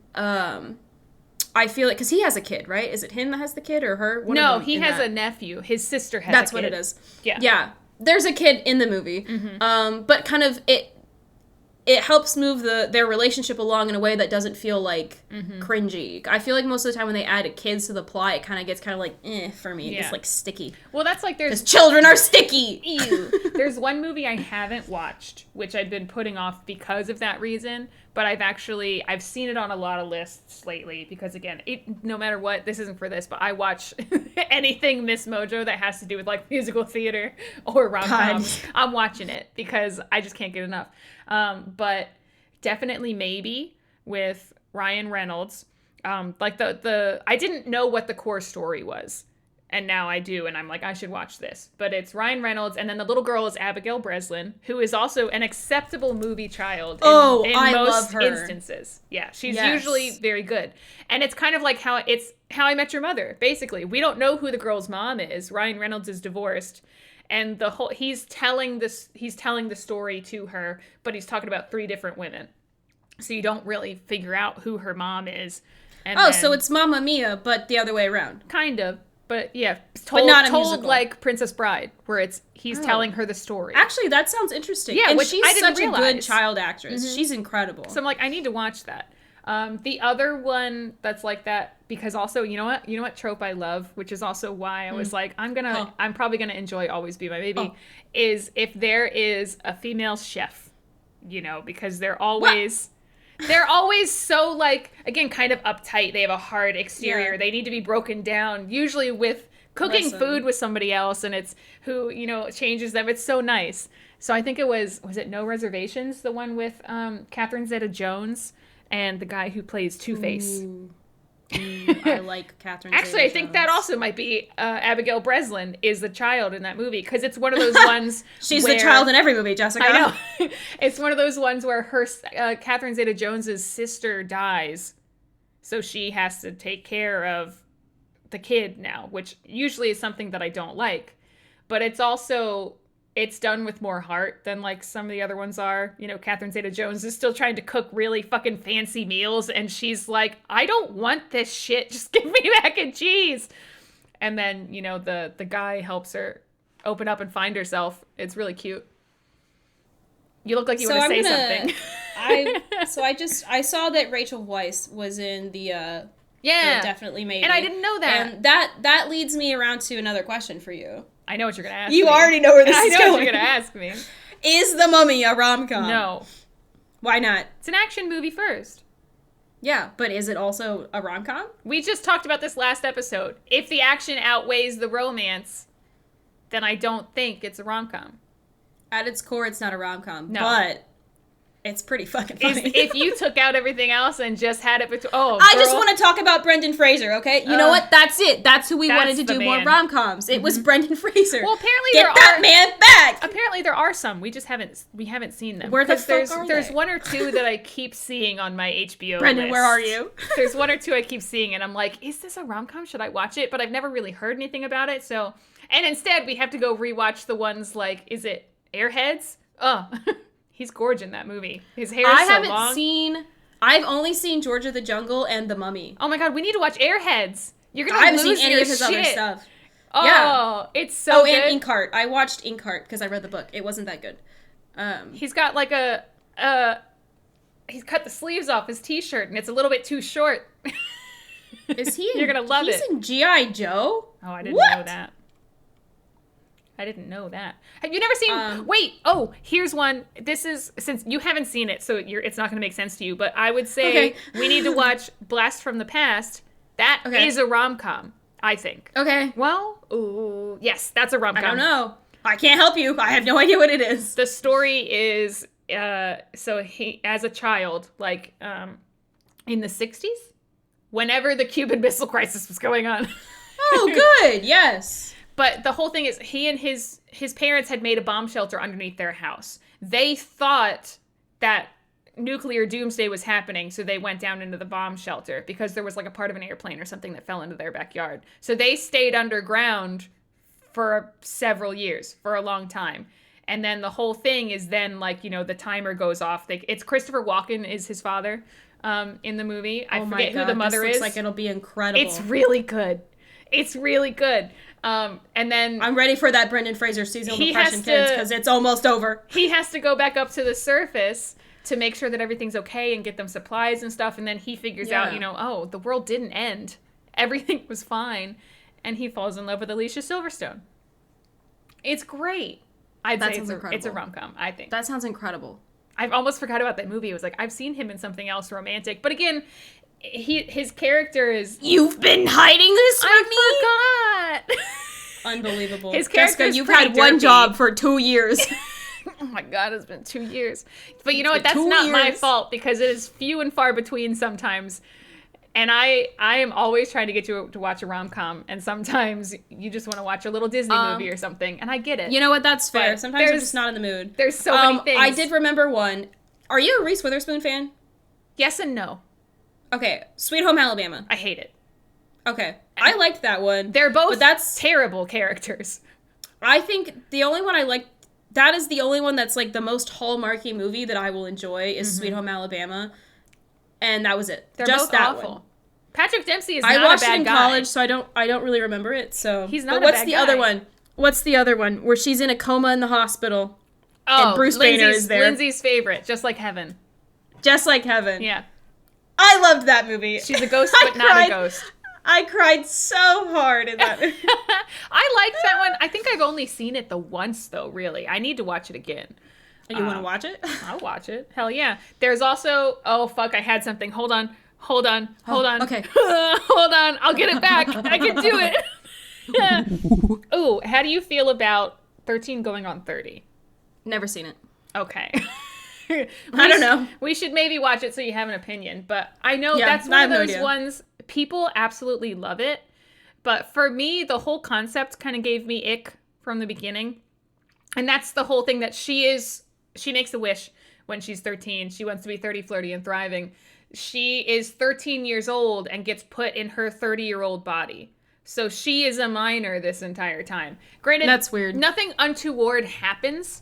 I feel like, because he has a kid, right? Is it him that has the kid or her? No, he has a nephew. His sister has a kid. That's what it is. Yeah. Yeah. There's a kid in the movie. Mm-hmm. But kind of, it helps move their relationship along in a way that doesn't feel like cringy. I feel like most of the time when they add kids to the plot, it kind of gets kind of like, for me. It's like sticky. Well, that's like because children are sticky! Ew. There's one movie I haven't watched, which I've been putting off because of that reason. But I've seen it on a lot of lists lately because, again, no matter what, this isn't for this, but I watch anything Miss Mojo that has to do with, like, musical theater or rom-coms. I'm watching it because I just can't get enough. But definitely Maybe with Ryan Reynolds. Like, I didn't know what the core story was and now I do, and I'm like, I should watch this. But it's Ryan Reynolds, and then the little girl is Abigail Breslin, who is also an acceptable movie child in I most love her. instances. Yeah, she's usually very good. And it's kind of like How I Met Your Mother, basically. We don't know who the girl's mom is. Ryan Reynolds is divorced, and he's telling the story to her, but he's talking about 3 different women. So you don't really figure out who her mom is. And so it's Mamma Mia, but the other way around. Kind of. But yeah, but not a told musical. Like Princess Bride, where he's telling her the story. Actually, that sounds interesting. Yeah, and which she's I didn't such a good child actress. Mm-hmm. She's incredible. So I'm like, I need to watch that. The other one that's like that, because also, you know what trope I love, which is also why I was like, I'm probably gonna enjoy Always Be My Baby, is if there is a female chef, because they're always. What? They're always so, like, again, kind of uptight. They have a hard exterior. Yeah. They need to be broken down, usually with cooking food with somebody else, and it's who, changes them. It's so nice. So I think it was it No Reservations, the one with Catherine Zeta-Jones and the guy who plays Two-Face. I like Catherine Actually, Zeta-Jones. I think that also might be Abigail Breslin is the child in that movie, because it's one of those ones She's the child in every movie, Jessica. I know. It's one of those ones where Catherine Zeta-Jones' sister dies, so she has to take care of the kid now, which usually is something that I don't like. But it's done with more heart than like some of the other ones are. Catherine Zeta-Jones is still trying to cook really fucking fancy meals, and she's like, I don't want this shit. Just give me mac and cheese. And then, the guy helps her open up and find herself. It's really cute. You look like you want to say something. I saw that Rachel Weisz was in the Definitely Maybe. And I didn't know that. And that leads me around to another question for you. I know what you're going to ask me. You already know where this is going. I know what you're going to ask me. Is The Mummy a rom-com? No. Why not? It's an action movie first. Yeah, but is it also a rom-com? We just talked about this last episode. If the action outweighs the romance, then I don't think it's a rom-com. At its core, it's not a rom-com. No. But it's pretty fucking funny. If you took out everything else and just had it between... I just want to talk about Brendan Fraser, okay? You know what? That's it. That's who we wanted to do more rom-coms. It was Brendan Fraser. Well, apparently Get that man back! Apparently there are some. We just haven't seen them. Where the fuck are There's they? one or two that I keep seeing on my HBO Brendan, list. where are you? There's one or two I keep seeing, and I'm like, is this a rom-com? Should I watch it? But I've never really heard anything about it, so... And instead, we have to go rewatch the ones like, is it Airheads? Oh, he's gorgeous in that movie. His hair is so long. I've only seen George of the Jungle and The Mummy. Oh my god, we need to watch Airheads. You're gonna I haven't lose seen any your of his shit. other stuff. Oh, yeah. It's so good. And Inkheart. I watched Inkheart because I read the book. It wasn't that good. He's got like he's cut the sleeves off his t-shirt and it's a little bit too short. Is he? You're gonna love it. He's in G.I. Joe? Oh, I didn't know that. I didn't know that. Have you never seen... wait. Oh, here's one. This is... Since you haven't seen it, so it's not going to make sense to you, but I would say we need to watch Blast from the Past. That is a rom-com, I think. Okay. Well, ooh, yes, that's a rom-com. I don't know. I can't help you. I have no idea what it is. The story is... so he, as a child, like, in the 60s? Whenever the Cuban Missile Crisis was going on. Oh, good. Yes. But the whole thing is he and his parents had made a bomb shelter underneath their house. They thought that nuclear doomsday was happening, so they went down into the bomb shelter because there was like a part of an airplane or something that fell into their backyard. So they stayed underground for several years, for a long time. And then the whole thing is then like, the timer goes off. It's Christopher Walken is his father in the movie. I forget who the mother is. Looks like it'll be incredible. It's really good. It's really good. And then... I'm ready for that Brendan Fraser seasonal depression, kids, because it's almost over. He has to go back up to the surface to make sure that everything's okay and get them supplies and stuff. And then he figures out, oh, the world didn't end. Everything was fine. And he falls in love with Alicia Silverstone. It's great. I'd say it's a rom-com, I think. That sounds incredible. I've almost forgot about that movie. It was like, I've seen him in something else romantic. But again... his character is... You've been hiding this from me? I forgot. Unbelievable. His character Jessica, you've had one job for 2 years. Oh my god, it's been 2 years. But you know what? That's not my fault because it is few and far between sometimes And I am always trying to get you to watch a rom-com, and sometimes you just want to watch a little Disney movie or something, and I get it. You know what? That's fair. Sometimes I'm just not in the mood. There's so many things. I did remember one. Are you a Reese Witherspoon fan? Yes and no. Okay, Sweet Home Alabama. I hate it. Okay, I liked that one. They're both terrible characters. I think the only one I like, that is the only one that's like the most hallmarky movie that I will enjoy is Sweet Home Alabama. And that was it. They're just both that awful. One. Patrick Dempsey is not a bad guy. I watched it in college, so I don't really remember it. So he's not. But what's the other one? What's the other one where she's in a coma in the hospital? Oh, and Bruce Banner is there. Lindsay's favorite, Just Like Heaven. Just Like Heaven. Yeah. I loved that movie. She's a ghost, but not a ghost. I cried so hard in that movie. I liked that one. I think I've only seen it the once, though, really. I need to watch it again. You want to watch it? I'll watch it. Hell yeah. There's also... Oh, fuck, I had something. Hold on. Okay. Hold on. I'll get it back. I can do it. Ooh, how do you feel about 13 going on 30? Never seen it. Okay. I don't know. We should maybe watch it so you have an opinion. But I know that's one of those ones... People absolutely love it. But for me, the whole concept kind of gave me ick from the beginning. And that's the whole thing that she makes a wish when she's 13. She wants to be 30, flirty, and thriving. She is 13 years old and gets put in her 30-year-old body. So she is a minor this entire time. Granted, that's weird. Nothing untoward happens.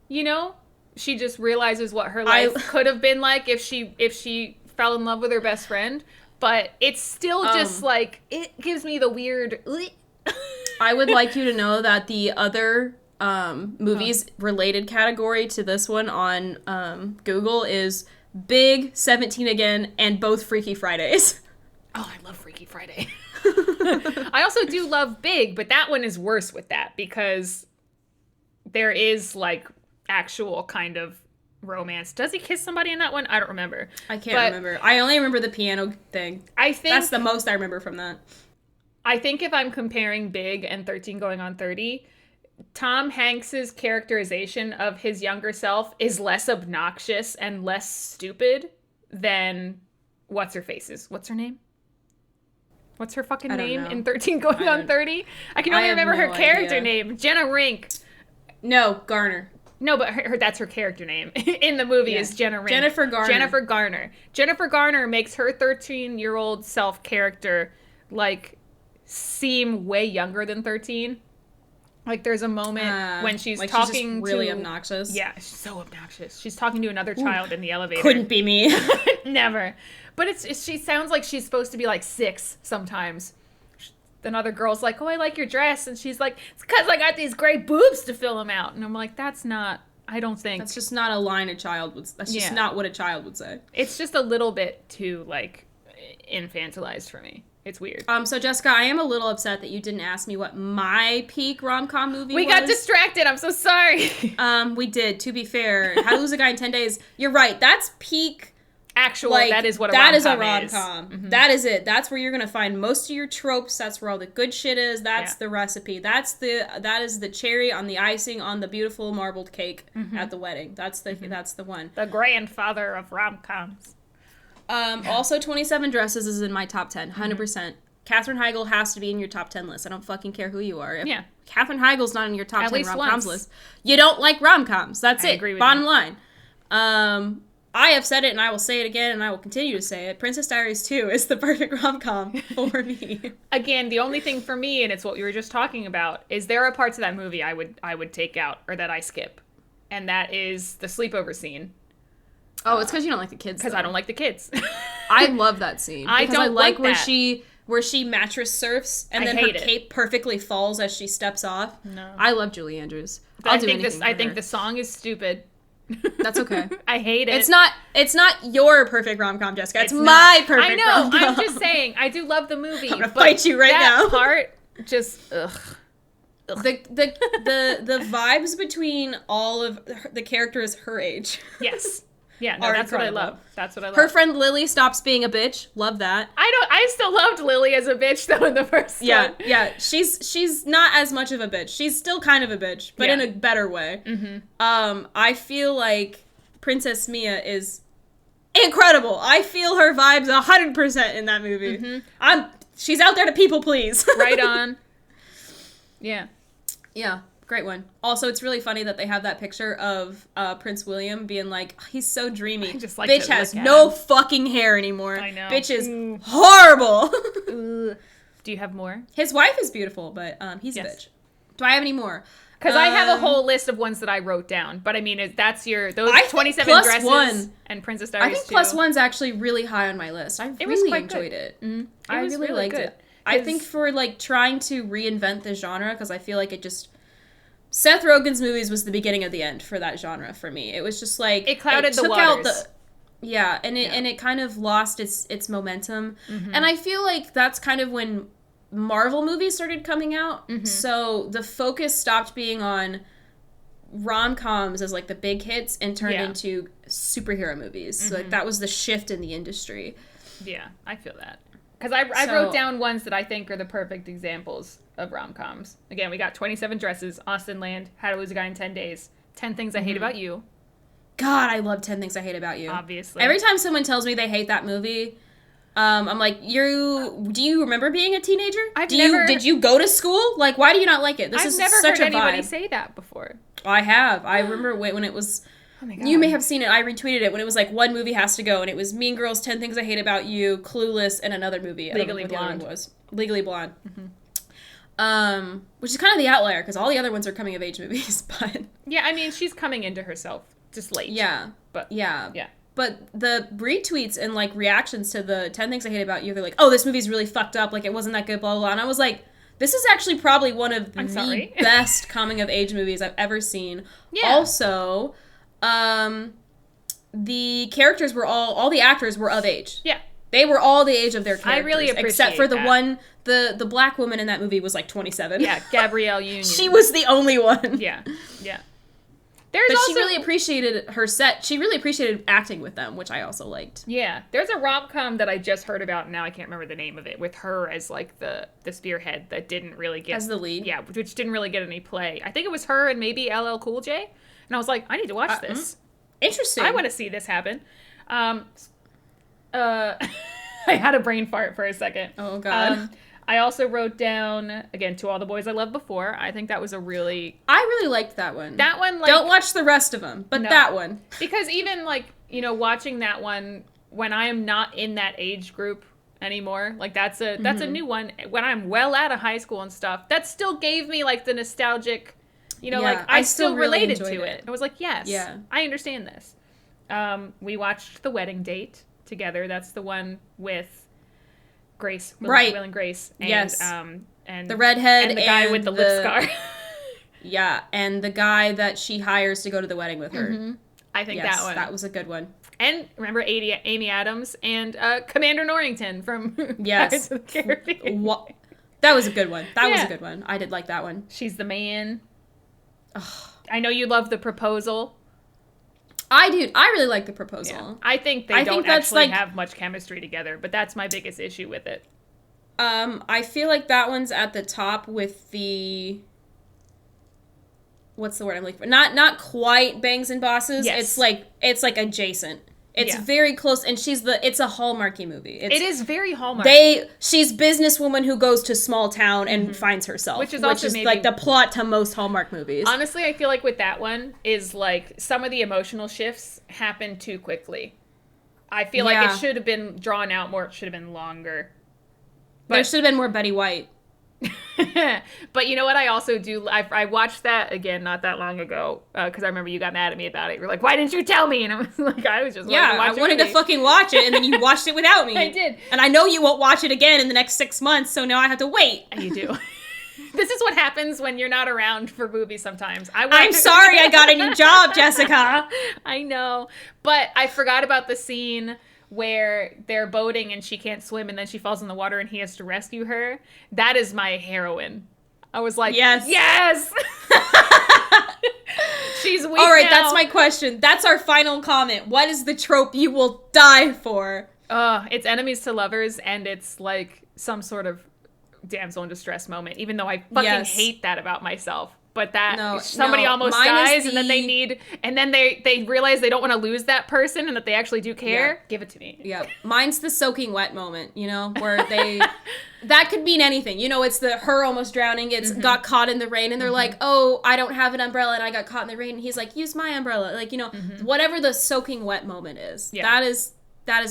You know? She just realizes what her life could have been like if she fell in love with her best friend. But it's still just like, it gives me the weird... I would like you to know that the other movies related category to this one on Google is Big, 17 Again, and both Freaky Fridays. Oh, I love Freaky Friday. I also do love Big, but that one is worse with that because there is like actual kind of romance. Does he kiss somebody in that one? I don't remember. I can't remember. I only remember the piano thing. I think that's the most I remember from that. I think if I'm comparing Big and 13 going on 30, Tom Hanks's characterization of his younger self is less obnoxious and less stupid than what's her name? What's her fucking name in 13 going on 30? I can only remember her character name. Jenna Rink. No, Garner. No, but that's her character name in the movie is Jenna Rink. Jennifer Garner. Jennifer Garner makes her 13-year-old self character like seem way younger than 13. Like there's a moment when she's like talking she's really obnoxious. Yeah, she's so obnoxious. She's talking to another child in the elevator. Couldn't be me. Never. But she sounds like she's supposed to be like 6 sometimes. Another girl's like, "Oh, I like your dress," and she's like, "It's because I got these great boobs to fill them out." And I'm like, "That's not. I don't think that's just not a line a child would. That's just not what a child would say. It's just a little bit too like infantilized for me. It's weird. So Jessica, I am a little upset that you didn't ask me what my peak rom-com movie was. We got distracted. I'm so sorry. We did. To be fair, How to Lose a Guy in 10 Days. You're right. That's peak. Actual, like, that is what a rom-com is. That is a rom-com. Mm-hmm. That is it. That's where you're going to find most of your tropes. That's where all the good shit is. That's the recipe. That is the cherry on the icing on the beautiful marbled cake at the wedding. That's the one. The grandfather of rom-coms. Also, 27 Dresses is in my top 10, 100%. Katherine Heigl has to be in your top 10 list. I don't fucking care who you are. If Katherine Heigl's not in your top 10 rom-coms list, you don't like rom-coms. That's it. Bottom line. I have said it, and I will say it again, and I will continue to say it. Princess Diaries 2 is the perfect rom-com for me. Again, the only thing for me, and it's what we were just talking about, is there are parts of that movie I would take out, or that I skip. And that is the sleepover scene. Oh, it's because you don't like the kids. Because I don't like the kids. I love that scene. I don't like where she mattress surfs, and then her cape perfectly falls as she steps off. No. I love Julie Andrews. I think the song is stupid. That's okay. I hate it. It's not your perfect rom-com, Jessica. It's my perfect rom-com. I know. I'm just saying. I do love the movie. I'm gonna fight you right now. That part just ugh. The vibes between all of the characters her age. Yes. Yeah, no, that's incredible. What I love. That's what I love. Her friend Lily stops being a bitch. Love that. I still loved Lily as a bitch though in the first one. Yeah. She's not as much of a bitch. She's still kind of a bitch, but in a better way. Mm-hmm. I feel like Princess Mia is incredible. I feel her vibes 100% in that movie. Mm-hmm. She's out there to people please. Right on. Yeah. Yeah. Great one. Also, it's really funny that they have that picture of Prince William being like, he's so dreamy. I just like Bitch has no fucking hair anymore. I know. Bitch is horrible. Do you have more? His wife is beautiful, but he's a bitch. Do I have any more? Because I have a whole list of ones that I wrote down. But I mean, those 27 dresses and Princess Diaries. I think plus one's actually really high on my list. I really enjoyed it. Mm-hmm. I really liked it. I think for like trying to reinvent the genre, because I feel like it just... Seth Rogen's movies was the beginning of the end for that genre for me. It was just like... It clouded the waters. And it kind of lost its momentum. Mm-hmm. And I feel like that's kind of when Marvel movies started coming out. Mm-hmm. So the focus stopped being on rom-coms as like the big hits and turned into superhero movies. Mm-hmm. So like that was the shift in the industry. Yeah, I feel that. Because I wrote down ones that I think are the perfect examples of rom-coms. Again, we got 27 Dresses, Austin Land, How to Lose a Guy in 10 Days, 10 Things I Hate About You. God, I love 10 Things I Hate About You. Obviously. Every time someone tells me they hate that movie, I'm like, do you remember being a teenager? Did you go to school? Like, why do you not like it? This is such a vibe. I've never heard anybody say that before. I have. I remember when it was... Oh my God. You may have seen it. I retweeted it when it was like one movie has to go, and it was Mean Girls, 10 Things I Hate About You, Clueless, and another movie. Legally Blonde. Legally Blonde. Mm-hmm. Which is kind of the outlier because all the other ones are coming of age movies. But yeah, I mean she's coming into herself just late. Yeah, but yeah. But the retweets and like reactions to the 10 Things I Hate About You, they're like, "Oh, this movie's really fucked up. Like it wasn't that good." Blah blah. blah. And I was like, this is actually probably one of the best coming of age movies I've ever seen. Yeah. Also. The characters were all the actors were of age. Yeah. They were all the age of their characters. I really appreciate except for the that. one, the black woman in that movie was like 27. Yeah, Gabrielle Union. She was the only one. Yeah. She really appreciated her set. She really appreciated acting with them, which I also liked. Yeah. There's a rom-com that I just heard about, and now I can't remember the name of it, with her as like the spearhead that didn't really get... As the lead? Yeah, which didn't really get any play. I think it was her and maybe LL Cool J. And I was like, I need to watch this. Interesting. I want to see this happen. I had a brain fart for a second. Oh, God. I also wrote down, again, To All the Boys I Loved Before. I think that was a really... I really liked that one. That one, like... Don't watch the rest of them, but that one. Because even, like, you know, watching that one, when I am not in that age group anymore, like, that's a new one. When I'm well out of high school and stuff, that still gave me, like, the nostalgic... You know, like, I still really related to it. I was like, yes, I understand this. We watched The Wedding Date together. That's the one with Grace. Will and Grace. And, yes. And the redhead and the guy with the lip scar. Yeah, and the guy that she hires to go to the wedding with her. Mm-hmm. I think that one. That was a good one. And remember Amy Adams and Commander Norrington from Pirates of the Caribbean. That was a good one. That was a good one. I did like that one. She's the man. Ugh. I know you love The Proposal. I do. I really like The Proposal. Yeah. I think they don't actually have much chemistry together, but that's my biggest issue with it. I feel like that one's at the top with the... What's the word I'm looking for? Not quite Bangs and Bosses. Yes. It's like adjacent. It's very close, and it's a Hallmarky movie. It is very Hallmarky. She's businesswoman who goes to small town and finds herself, which is maybe, like the plot to most Hallmark movies. Honestly, I feel like with that one is like some of the emotional shifts happen too quickly. I feel like it should have been drawn out more. It should have been longer. There should have been more Betty White. But you know what I also do? I watched that again not that long ago because I remember you got mad at me about it. You're like, why didn't you tell me? And I was like, I was just I wanted to fucking watch it, and then you watched it without me. I did. And I know you won't watch it again in the next 6 months, so now I have to wait. You do. This is what happens when you're not around for movies sometimes. I'm sorry I got a new job, Jessica. I know. But I forgot about the scene where they're boating and she can't swim and then she falls in the water and he has to rescue her. That is my heroine. I was like, yes. She's weak. All right, now. That's my question. That's our final comment. What is the trope you will die for? It's enemies to lovers, and it's like some sort of damsel in distress moment, even though I fucking hate that about myself. but that somebody almost dies, and then they realize they don't want to lose that person, and that they actually do care. Give it to me. Yeah, mine's the soaking wet moment, where they that could mean anything. It's her almost drowning. It's got caught in the rain, and they're like, oh, I don't have an umbrella, and I got caught in the rain, and he's like, use my umbrella. Like, whatever the soaking wet moment is, that is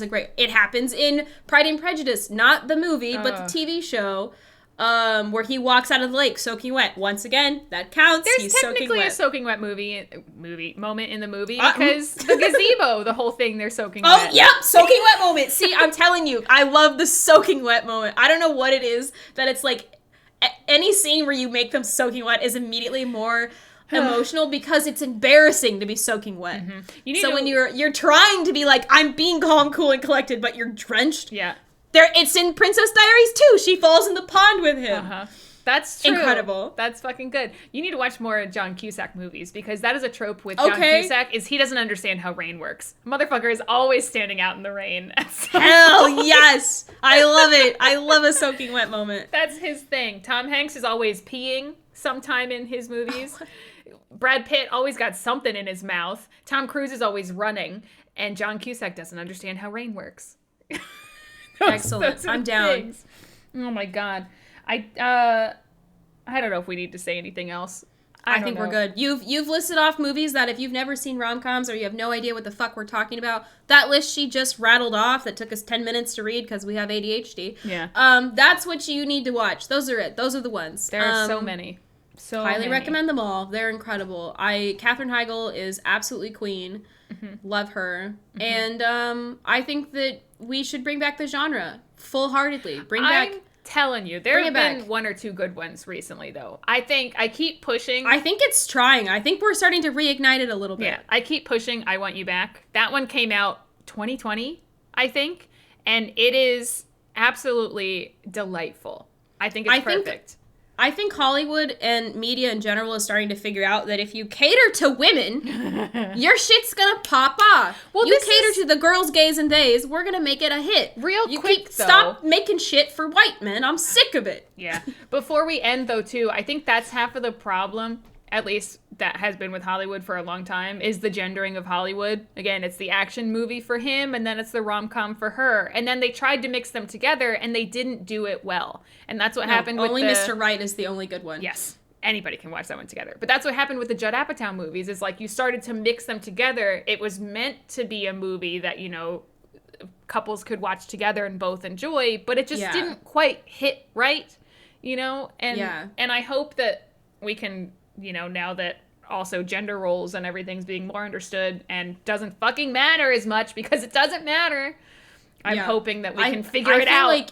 a great. It happens in Pride and Prejudice, not the movie, but the TV show. Where he walks out of the lake soaking wet. Once again, that counts. There's technically a soaking wet movie moment in the movie because the gazebo, the whole thing, they're soaking wet. Oh, yep, soaking wet moment. See, I'm telling you, I love the soaking wet moment. I don't know what it is that it's like any scene where you make them soaking wet is immediately more emotional because it's embarrassing to be soaking wet. When you're trying to be like, I'm being calm, cool, and collected, but you're drenched. Yeah. It's in Princess Diaries too. She falls in the pond with him. That's true. Incredible. That's fucking good. You need to watch more John Cusack movies because that is a trope with John Cusack is he doesn't understand how rain works. Motherfucker is always standing out in the rain. Hell yes. I love it. I love a soaking wet moment. That's his thing. Tom Hanks is always peeing sometime in his movies. Brad Pitt always got something in his mouth. Tom Cruise is always running. And John Cusack doesn't understand how rain works. Excellent. I'm down. Things. Oh my god. I don't know if we need to say anything else. I think we're good. You've listed off movies that if you've never seen rom-coms or you have no idea what the fuck we're talking about, that list she just rattled off that took us 10 minutes to read because we have ADHD. Yeah. That's what you need to watch. Those are it. Those are the ones. There are so many. Highly recommend them all. They're incredible. Katherine Heigl is absolutely queen. Love her. And I think that we should bring back the genre full-heartedly. I'm telling you, there have been one or two good ones recently, though. I keep pushing. I think it's trying. I think we're starting to reignite it a little bit. Yeah, I keep pushing I Want You Back. That one came out 2020, I think. And it is absolutely delightful. I think it's perfect. I think Hollywood and media in general is starting to figure out that if you cater to women, your shit's gonna pop off. Well, you cater to the girls, gays, and theys, we're gonna make it a hit. Stop making shit for white men. I'm sick of it. Yeah. Before we end, though, too, I think that's half of the problem, at least that has been with Hollywood for a long time, is the gendering of Hollywood. Again, it's the action movie for him, and then it's the rom-com for her. And then they tried to mix them together, and they didn't do it well. And that's what happened with only Mr. Right is the only good one. Yes. Anybody can watch that one together. But that's what happened with the Judd Apatow movies, is like you started to mix them together. It was meant to be a movie that, couples could watch together and both enjoy, but it just didn't quite hit right, And I hope that we can, now that also gender roles and everything's being more understood and doesn't fucking matter as much because it doesn't matter. I'm hoping that we can figure it out. Like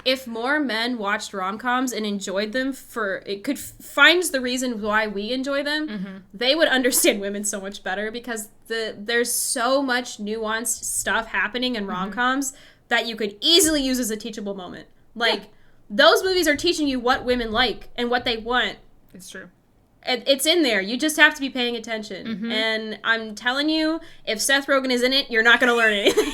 if more men watched rom-coms and enjoyed them finds the reason why we enjoy them, they would understand women so much better because there's so much nuanced stuff happening in rom-coms that you could easily use as a teachable moment. Like those movies are teaching you what women like and what they want. It's true. It's in there. You just have to be paying attention. And I'm telling you, if Seth Rogan is in it, you're not going to learn anything.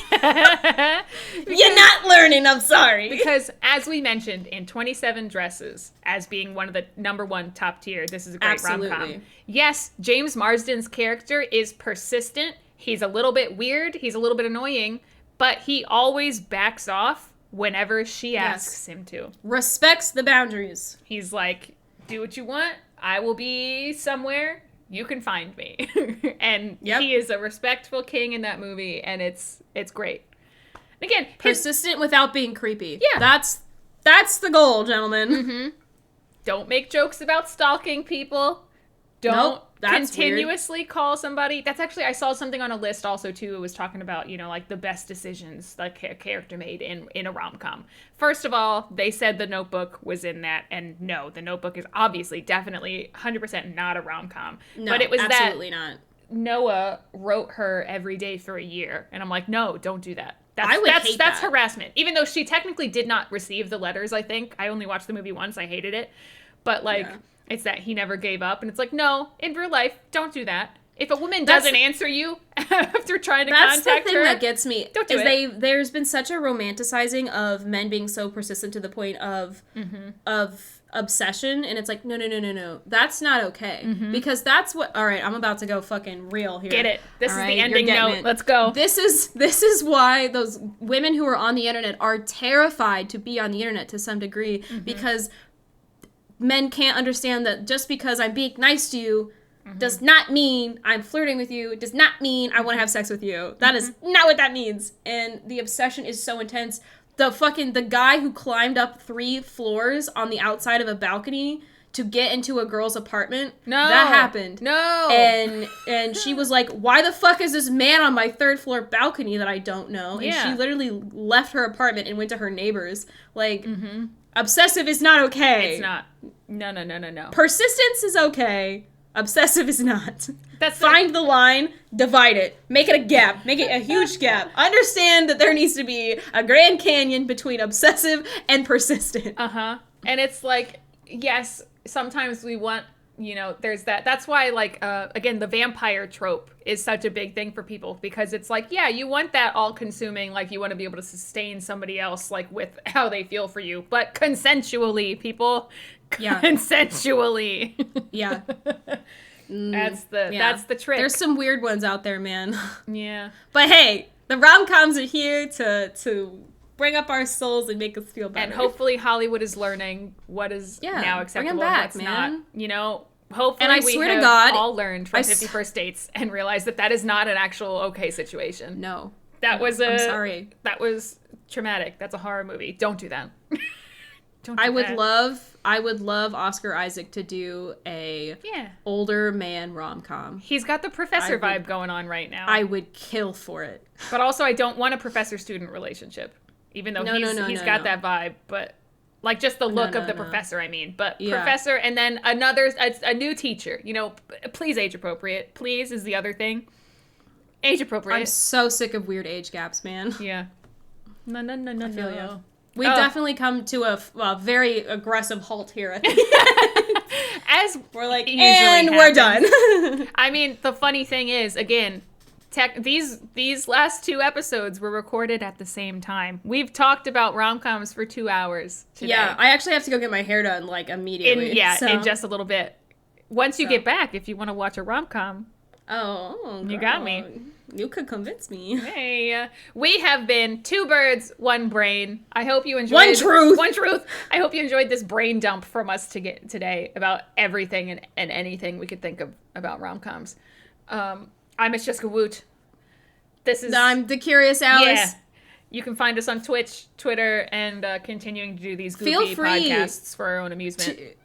You're not learning, I'm sorry. Because as we mentioned in 27 Dresses, as being one of the number one top tier, this is a great rom-com. Yes, James Marsden's character is persistent. He's a little bit weird. He's a little bit annoying. But he always backs off whenever she asks him to. Respects the boundaries. He's like, do what you want. I will be somewhere. You can find me. And he is a respectful king in that movie, and it's great. Again, persistent without being creepy. Yeah. That's the goal, gentlemen. Don't make jokes about stalking people. Don't continuously call somebody. That's actually, I saw something on a list also, too. It was talking about, like the best decisions like a character made in a rom-com. First of all, they said The Notebook was in that. And no, The Notebook is obviously definitely 100% not a rom-com. No, but it was absolutely not. Noah wrote her every day for a year. And I'm like, no, don't do that. That's harassment. Even though she technically did not receive the letters, I think. I only watched the movie once. I hated it. But it's that he never gave up. And it's like, no, in real life, don't do that. If a woman doesn't answer you after trying to contact her... That's the thing that gets me. Don't do it. There's been such a romanticizing of men being so persistent to the point of obsession, and it's like, no. That's not okay. Because that's what... All right, I'm about to go fucking real here. Get it. This is the ending note. Let's go. This is why those women who are on the internet are terrified to be on the internet to some degree, because men can't understand that just because I'm being nice to you does not mean I'm flirting with you. It does not mean I want to have sex with you. That is not what that means. And the obsession is so intense. The guy who climbed up 3 floors on the outside of a balcony to get into a girl's apartment. No. That happened. No. And she was like, why the fuck is this man on my 3rd floor balcony that I don't know? And she literally left her apartment and went to her neighbor's. Like, obsessive is not okay. It's not. No. Persistence is okay. Obsessive is not. Find the line, divide it, make it a gap, make it a huge gap. Understand that there needs to be a Grand Canyon between obsessive and persistent. And it's like, yes, sometimes we want, there's that. That's why, like, again, the vampire trope is such a big thing for people, because it's like, yeah, you want that all-consuming, like, you want to be able to sustain somebody else, like, with how they feel for you, but consensually, people. Yeah. Consensually. Yeah. That's the trick. There's some weird ones out there, man. Yeah. But hey, the rom-coms are here to bring up our souls and make us feel better. And hopefully Hollywood is learning what is now acceptable bring 'em back, and what's man. not. Hopefully and I we swear have to God, all learned from 50 First Dates and realized that is not an actual okay situation. No. I'm sorry. That was traumatic. That's a horror movie. Don't do that. I would love Oscar Isaac to do a older man rom-com. He's got the professor vibe going on right now. I would kill for it. But also, I don't want a professor-student relationship, even though he's got that vibe. But like just the look of the professor, I mean. But professor, and then a new teacher. Please age appropriate. Please is the other thing. Age appropriate. I'm so sick of weird age gaps, man. Yeah. No. I feel you. We've definitely come to a very aggressive halt here at the end. As we're like, and we're done. I mean, the funny thing is, again, these last 2 episodes were recorded at the same time. We've talked about rom-coms for 2 hours today. Yeah, I actually have to go get my hair done, like, immediately. In just a little bit. Once you get back, if you want to watch a rom-com. Oh, girl. You got me. You could convince me. Hey, we have been 2 birds, 1 brain. I hope you enjoyed One truth. I hope you enjoyed this brain dump from us today about everything and anything we could think of about rom-coms. I'm Miss Jessica Woot. I'm the Curious Alice. Yeah. You can find us on Twitch, Twitter, and continuing to do these goofy podcasts for our own amusement.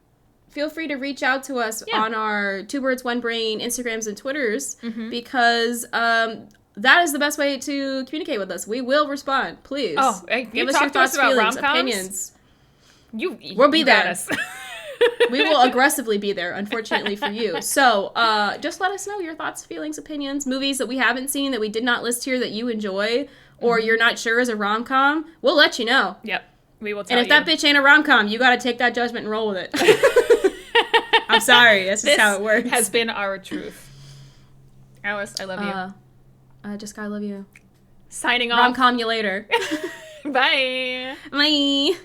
Feel free to reach out to us on our 2 Birds, 1 Brain Instagrams and Twitters, because that is the best way to communicate with us. We will respond. Please. Oh, give us your thoughts, feelings, opinions. We'll be there. We will aggressively be there, unfortunately for you. So just let us know your thoughts, feelings, opinions, movies that we haven't seen that we did not list here that you enjoy, or you're not sure is a rom-com. We'll let you know. Yep. We will tell you. And if that bitch ain't a rom-com, you gotta take that judgment and roll with it. I'm sorry. That's just how it works. This has been our truth. Alice, I love you. Jessica, I love you. Signing off. Rom-com you later. Bye. Bye.